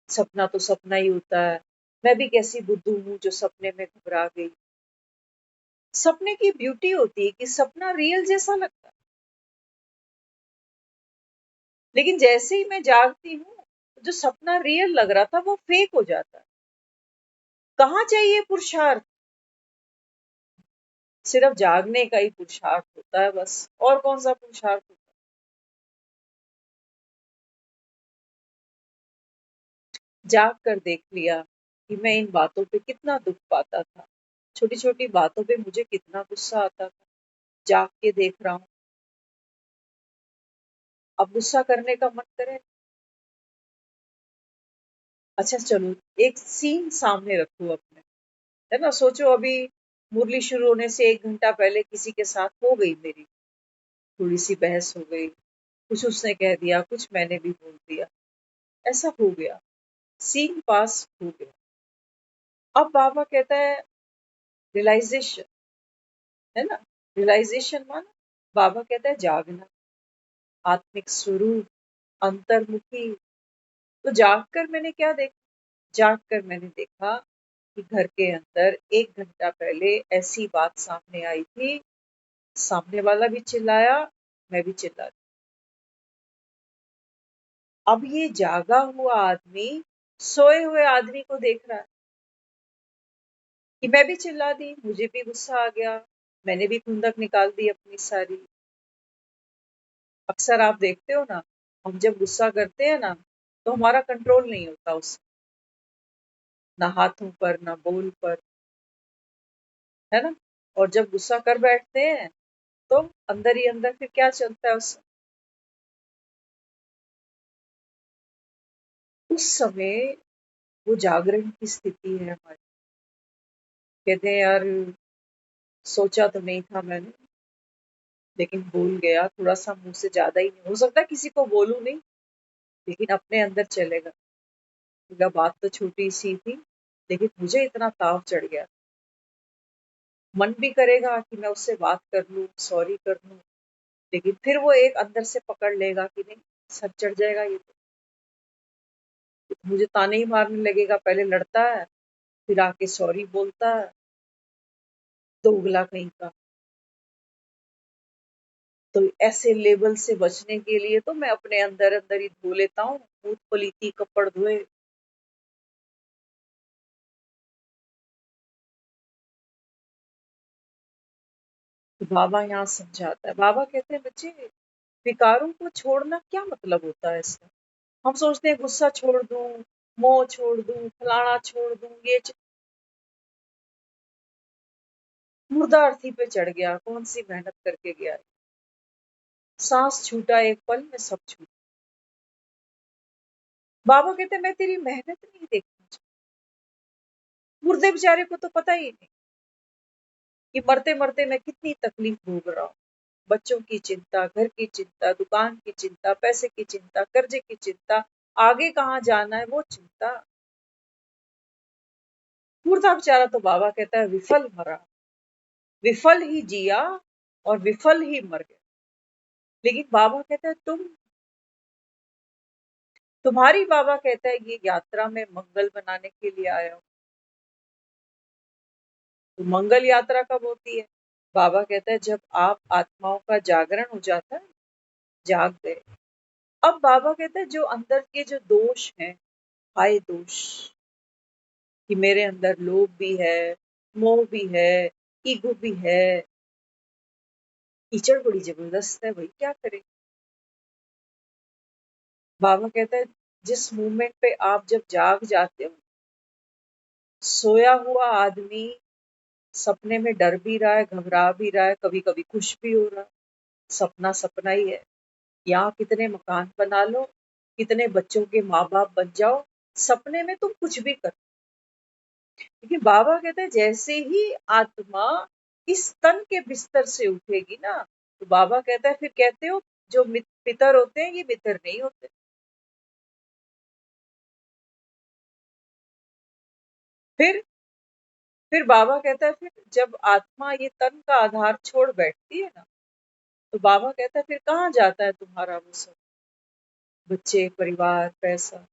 सपना तो सपना ही होता है, मैं भी कैसी बुद्धू हूँ जो सपने में घबरा गई। सपने की ब्यूटी होती है कि सपना रियल जैसा लगता है, लेकिन जैसे ही मैं जागती हूँ, जो सपना रियल लग रहा था वो फेक हो जाता है। कहाँ चाहिए पुरुषार्थ? सिर्फ जागने का ही पुरुषार्थ होता है बस, और कौन सा पुरुषार्थ होता है? जाग कर देख लिया कि मैं इन बातों पे कितना दुख पाता था, छोटी छोटी बातों पे मुझे कितना गुस्सा आता था। जाग के देख रहा हूँ, अब गुस्सा करने का मन करे। अच्छा चलो, एक सीन सामने रखो अपने, है ना, सोचो अभी मुरली शुरू होने से 1 घंटा पहले किसी के साथ हो गई मेरी थोड़ी सी बहस, हो गई, कुछ उसने कह दिया, कुछ मैंने भी बोल दिया, ऐसा हो गया, सीन पास हो गया। अब बाबा कहता है रियलाइजेशन, है ना, रियलाइजेशन माना, बाबा कहता है जागना, आत्मिक स्वरूप, अंतर्मुखी। तो जागकर मैंने क्या देखा? जागकर मैंने देखा कि घर के अंदर 1 घंटा पहले ऐसी बात सामने आई थी, सामने वाला भी चिल्लाया, मैं भी चिल्ला दी। अब ये जागा हुआ आदमी सोए हुए आदमी को देख रहा है कि मैं भी चिल्ला दी, मुझे भी गुस्सा आ गया, मैंने भी खुंदक निकाल दी अपनी सारी। अक्सर आप देखते हो ना, हम जब गुस्सा करते हैं ना तो हमारा कंट्रोल नहीं होता उस, ना हाथों पर ना बोल पर, है ना। और जब गुस्सा कर बैठते हैं तो अंदर ही अंदर फिर क्या चलता है उस समय वो जागरण की स्थिति है हमारी। कहते हैं यार, सोचा तो नहीं था मैंने, लेकिन बोल गया थोड़ा सा, मुंह से ज्यादा ही नहीं हो सकता, किसी को बोलूं नहीं, लेकिन अपने अंदर चलेगा, क्योंकि बात तो छोटी सी थी, लेकिन मुझे इतना ताव चढ़ गया, मन भी करेगा कि मैं उससे बात कर लूं, सॉरी कर लूं, लेकिन फिर वो एक अंदर से पकड़ लेगा कि नहीं, सर चढ़ जाएगा ये तो मुझे ताने ही मारने लगेगा, पहले लड़ता है फिर आके सॉरी बोलता है, दोगला कहीं का। तो ऐसे लेवल से बचने के लिए तो मैं अपने अंदर अंदर ही धो लेता हूँ, भूत पलीती कपड़ धोए। तो बाबा यहाँ समझाता है, बाबा कहते हैं बच्चे विकारों को छोड़ना क्या मतलब होता है इसका। हम सोचते हैं गुस्सा छोड़ दूं, मोह छोड़ दूं, फलाना छोड़ दूं, मुर्दा अर्थी पे चढ़ गया, कौन सी मेहनत करके गया है। सांस छूटा एक पल में सब छूटा। बाबा कहते मैं तेरी मेहनत नहीं देखना चाहता। मुर्दे बेचारे को तो पता ही नहीं कि मरते मरते मैं कितनी तकलीफ भोग रहा हूँ। बच्चों की चिंता, घर की चिंता, दुकान की चिंता, पैसे की चिंता, कर्जे की चिंता, आगे कहाँ जाना है वो चिंता। मुर्दा बेचारा तो बाबा कहता है विफल मरा, विफल ही जिया और विफल ही मर गया। लेकिन बाबा कहता है तुम्हारी बाबा कहता है ये यात्रा में मंगल बनाने के लिए आया हूँ। तो मंगल यात्रा कब होती है? बाबा कहता है जब आप आत्माओं का जागरण हो जाता है, जाग गए। अब बाबा कहता है जो अंदर के जो दोष हैं, हाय दोष, कि मेरे अंदर लोभ भी है, मोह भी है, ईगो भी है, कीचड़ बड़ी जबरदस्त है भाई, क्या करें। बाबा कहता है जिस मूवमेंट पे आप जब जाग जाते हो, सोया हुआ आदमी सपने में डर भी रहा है, घबरा भी रहा है, कभी कभी खुश भी हो रहा है, सपना सपना ही है। यहाँ कितने मकान बना लो, कितने बच्चों के माँ बाप बन जाओ, सपने में तुम कुछ भी कर। लेकिन बाबा कहते हैं जैसे ही आत्मा इस तन के बिस्तर से उठेगी ना, तो बाबा कहता है फिर कहते हो जो पितर होते हैं ये मित्र नहीं होते। फिर फिर बाबा कहता है फिर जब आत्मा ये तन का आधार छोड़ बैठती है ना, तो बाबा कहता है फिर कहाँ जाता है तुम्हारा वो सब, बच्चे, परिवार, पैसा,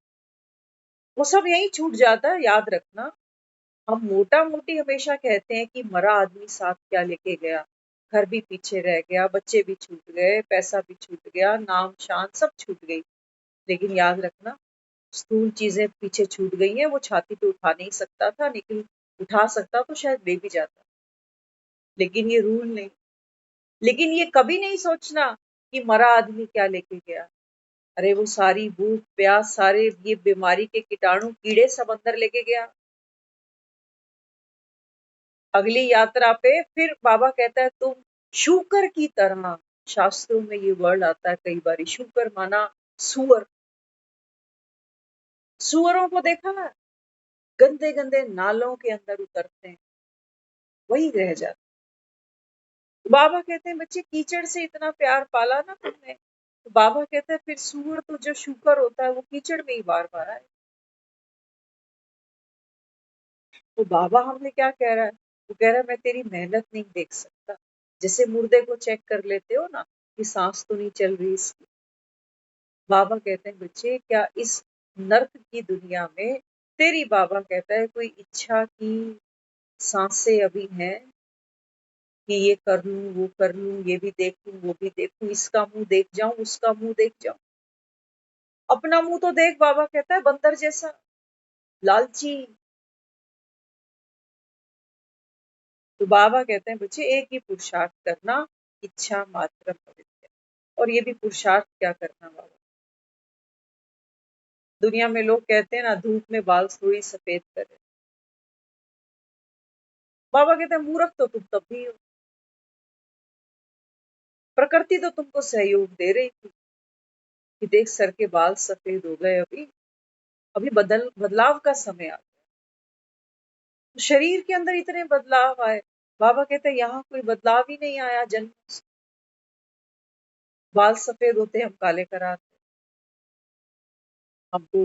वो सब यहीं छूट जाता है। याद रखना, हम मोटा मोटी हमेशा कहते हैं कि मरा आदमी साथ क्या लेके गया, घर भी पीछे रह गया, बच्चे भी छूट गए, पैसा भी छूट गया, नाम शान सब छूट गई। लेकिन याद रखना, स्थूल चीजें पीछे छूट गई हैं, वो छाती पे उठा नहीं सकता था, लेकिन उठा सकता तो शायद ले भी जाता। लेकिन ये रूल नहीं। लेकिन ये कभी नहीं सोचना कि मरा आदमी क्या लेके गया। अरे वो सारी भूख प्यास, सारे ये बीमारी के कीटाणु कीड़े सब अंदर लेके गया। अगली यात्रा पे फिर बाबा कहता है तुम शूकर की तरह, शास्त्रों में ये वर्ड आता है कई बार, शूकर माना सुअर। सुअरों को देखा है, गंदे गंदे नालों के अंदर उतरते हैं, वही रह जाते। बाबा कहते हैं बच्चे कीचड़ से इतना प्यार पाला ना तुमने, तो बाबा कहते हैं फिर सुअर तो जो शूकर होता है वो कीचड़ में ही बार बार आए। तो बाबा हमने क्या कह रहा है, वो कह रहा है मैं तेरी मेहनत नहीं देख सकता। जैसे मुर्दे को चेक कर लेते हो ना कि सांस तो नहीं चल रही इसकी। बाबा कहते हैं बच्चे क्या इस नर्क की दुनिया में तेरी, बाबा कहता है, कोई इच्छा की सांसें अभी हैं कि ये कर लूं, वो कर लूं, ये भी देख लूं, वो भी देखूं, इसका मुंह देख जाऊं, उसका मुंह देख जाऊं। अपना मुंह तो देख, बाबा कहता है, बंदर जैसा लालची। तो बाबा कहते हैं बच्चे एक ही पुरुषार्थ करना, इच्छा मात्र पवित्र। और ये भी पुरुषार्थ क्या करना बाबा। दुनिया में लोग कहते हैं ना धूप में बाल थोड़ी सफेद करे, बाबा कहते हैं मूर्ख तो तुम तब भी हो। प्रकृति तो तुमको सहयोग दे रही थी कि देख सर के बाल सफेद हो गए, अभी अभी बदलाव का समय आ गया। तो शरीर के अंदर इतने बदलाव आए, बाबा कहते हैं यहाँ कोई बदलाव ही नहीं आया जन्म से। बाल सफेद होते हम काले कराते, हमको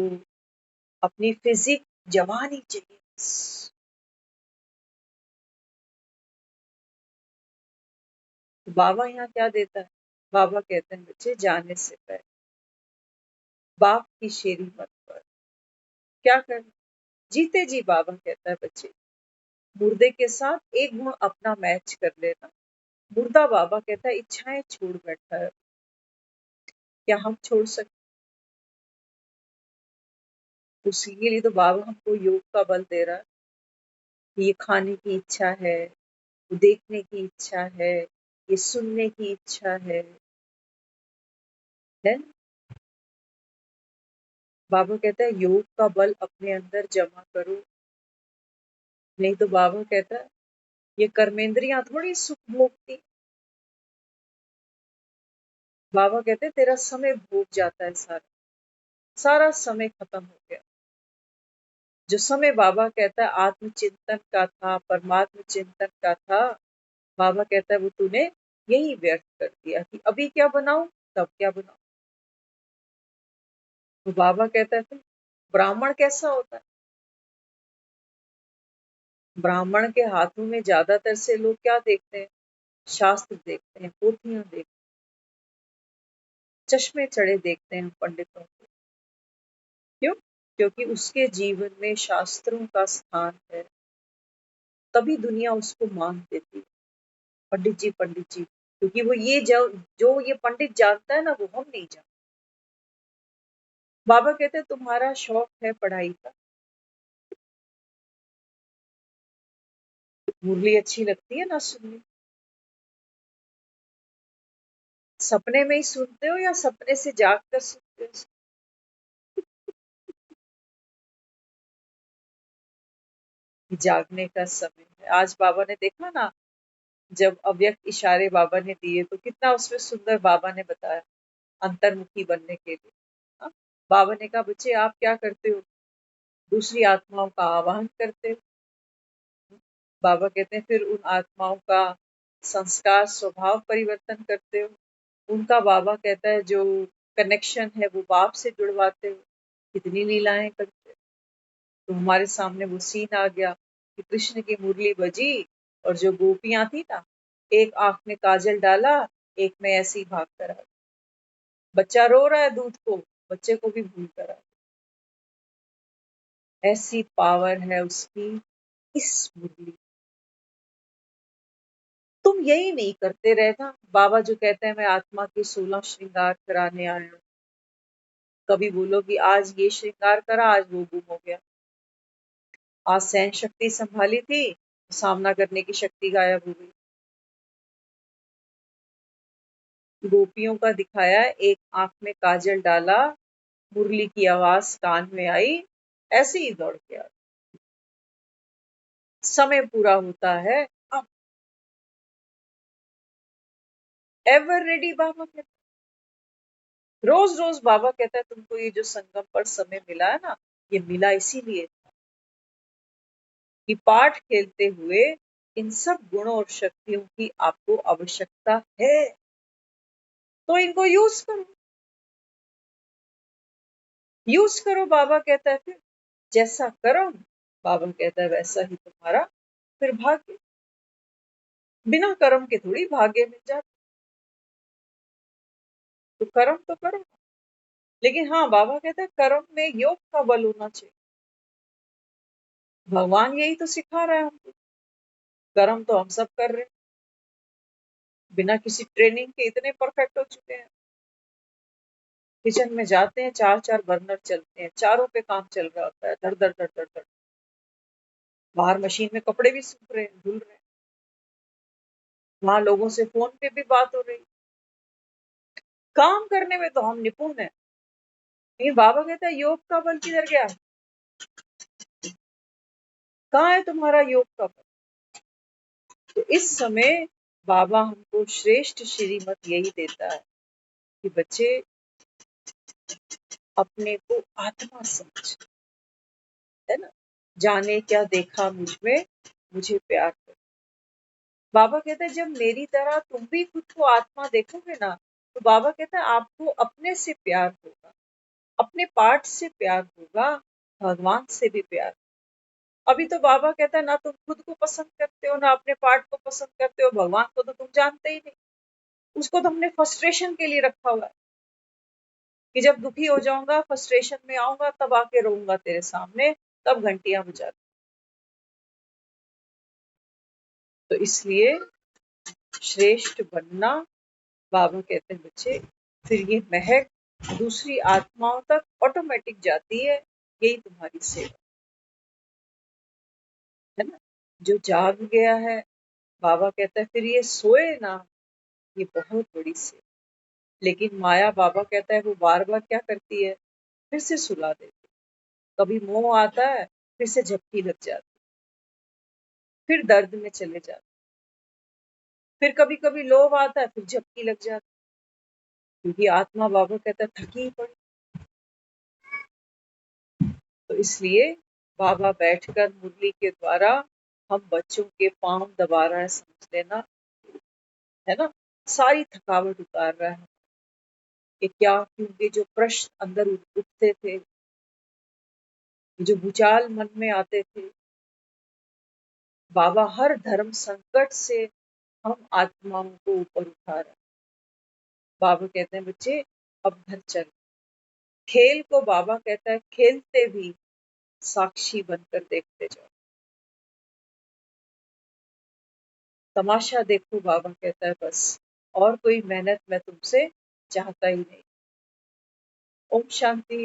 अपनी फिजिक जवानी चाहिए बस। तो बाबा यहाँ क्या देता है, बाबा कहते हैं बच्चे जाने से पहले बाप की शेरी मत पर, क्या करना? जीते जी बाबा कहता है बच्चे, मुर्दे के साथ एक गुण अपना मैच कर लेना। मुर्दा बाबा कहता है इच्छाएं छोड़ बैठा है, क्या हम छोड़ सकते? उसी के लिए तो बाबा हमको योग का बल दे रहा है। ये खाने की इच्छा है, देखने की इच्छा है, ये सुनने की इच्छा है। बाबा कहता है योग का बल अपने अंदर जमा करो, नहीं तो बाबा कहता है ये कर्मेंद्रियां थोड़ी सुख भोगती। बाबा कहते हैं तेरा समय भोग जाता है, सारा सारा समय खत्म हो गया। जो समय बाबा कहता है आत्मचिंतन का था, परमात्म चिंतन का था, बाबा कहता है वो तूने यही व्यर्थ कर दिया कि अभी क्या बनाऊं, तब क्या बनाऊं। तो बाबा कहता है फिर ब्राह्मण कैसा होता है? ब्राह्मण के हाथों में ज्यादातर से लोग क्या देखते हैं? शास्त्र देखते हैं, पोथियां देखते हैं, चश्मे चढ़े देखते हैं पंडितों को। क्यों? क्योंकि उसके जीवन में शास्त्रों का स्थान है, तभी दुनिया उसको मान देती है। पंडित जी, क्योंकि वो ये जो ये पंडित जानता है ना, वो हम नहीं जानते। बाबा कहते हैं तुम्हारा शौक है पढ़ाई का, मुरली अच्छी लगती है ना सुननी, सपने में ही सुनते हो या सपने से जाग कर सुनते हो? जागने का समय है। आज बाबा ने देखा ना, जब अव्यक्त इशारे बाबा ने दिए तो कितना उसमें सुंदर बाबा ने बताया अंतर्मुखी बनने के लिए। हाँ? बाबा ने कहा बच्चे आप क्या करते हो? दूसरी आत्माओं का आवाहन करते हो। बाबा कहते हैं फिर उन आत्माओं का संस्कार स्वभाव परिवर्तन करते हो। उनका बाबा कहता है जो कनेक्शन है वो बाप से जुड़वाते हो। कितनी लीलाएं करते हो। तो हमारे सामने वो सीन आ गया कि कृष्ण की मुरली बजी और जो गोपियां थी ना, एक आंख में काजल डाला, एक में ऐसे ही भाग कर आ गई। बच्चा रो रहा है दूध को, बच्चे को भी भूल कर आ गई। ऐसी पावर है उसकी इस मुरली। तुम यही नहीं करते रहना। बाबा जो कहते हैं मैं आत्मा के 16 श्रृंगार कराने आया हूँ, कभी बोलो कि आज ये श्रृंगार करा, आज वो गुम हो गया। आज सहन शक्ति संभाली थी, सामना करने की शक्ति गायब हो गई। गोपियों का दिखाया है, एक आंख में काजल डाला, मुरली की आवाज कान में आई, ऐसे ही दौड़ के आ। समय पूरा होता है अब। एवर रेडी बाबा कहता है। रोज रोज बाबा कहता है तुमको ये जो संगम पर समय मिला है ना, ये मिला इसीलिए कि पाठ खेलते हुए इन सब गुणों और शक्तियों की आपको आवश्यकता है, तो इनको यूज करो। यूज करो बाबा कहता है फिर जैसा कर्म, बाबा कहता है वैसा ही तुम्हारा फिर भाग्य। बिना कर्म के थोड़ी भाग्य मिल जाता, तो कर्म तो करो। लेकिन हाँ बाबा कहता है कर्म में योग का बल होना चाहिए। भगवान यही तो सिखा रहा है हमको। कर्म तो हम सब कर रहे हैं, बिना किसी ट्रेनिंग के इतने परफेक्ट हो चुके हैं। किचन में जाते हैं, चार चार बर्नर चलते हैं, चारों पे काम चल रहा होता है, धड़ धड़ धड़ धड़ धड़। बाहर मशीन में कपड़े भी सूख रहे हैं, धुल रहे हैं, वहां लोगों से फोन पे भी बात हो रही है। काम करने में तो हम निपुण है, लेकिन बाबा कहता है योग का बल किधर गया? कहाँ है तुम्हारा योग का बल? तो इस समय बाबा हमको श्रेष्ठ श्रीमत यही देता है कि बच्चे अपने को आत्मा समझ, है ना, जाने क्या देखा मुझ में, मुझे प्यार कर। बाबा कहता है जब मेरी तरह तुम भी खुद को आत्मा देखोगे ना, तो बाबा कहता है आपको अपने से प्यार होगा, अपने पाठ से प्यार होगा, भगवान से भी प्यार। अभी तो बाबा कहता है ना तुम खुद को पसंद करते हो, ना अपने पाठ को पसंद करते हो, भगवान को तो तुम जानते ही नहीं। उसको तो हमने फ्रस्ट्रेशन के लिए रखा हुआ है। कि जब दुखी हो जाऊंगा, फ्रस्ट्रेशन में आऊंगा, तब आके रोऊंगा तेरे सामने, तब घंटियां बजा। तो इसलिए श्रेष्ठ बनना, बाबा कहते हैं बच्चे, फिर ये महक दूसरी आत्माओं तक ऑटोमेटिक जाती है। यही तुम्हारी सेवा है ना। जो जाग गया है, बाबा कहता है फिर ये सोए ना, ये बहुत बड़ी सेवा। लेकिन माया, बाबा कहता है, वो बार बार क्या करती है, फिर से सुला देती है। कभी मोह आता है, फिर से झपकी लग जाती, फिर दर्द में चले जाते, फिर कभी कभी लोभ आता है, फिर झपकी लग जाती, क्योंकि आत्मा, बाबा कहता है, थकी पड़ी। तो इसलिए बाबा बैठकर मुरली के द्वारा हम बच्चों के पांव दबा रहा है, समझ लेना, है ना। सारी थकावट उतार रहा है कि क्या, क्योंकि जो प्रश्न अंदर उठते थे, जो भूचाल मन में आते थे, बाबा हर धर्म संकट से हम आत्माओं को ऊपर उठा रहे हैं। बाबा कहते हैं बच्चे, अब घर चल। खेल को बाबा कहता है, खेलते भी साक्षी बनकर देखते जाओ। तमाशा देखो, बाबा कहता है, बस और कोई मेहनत मैं तुमसे चाहता ही नहीं। ओम शांति।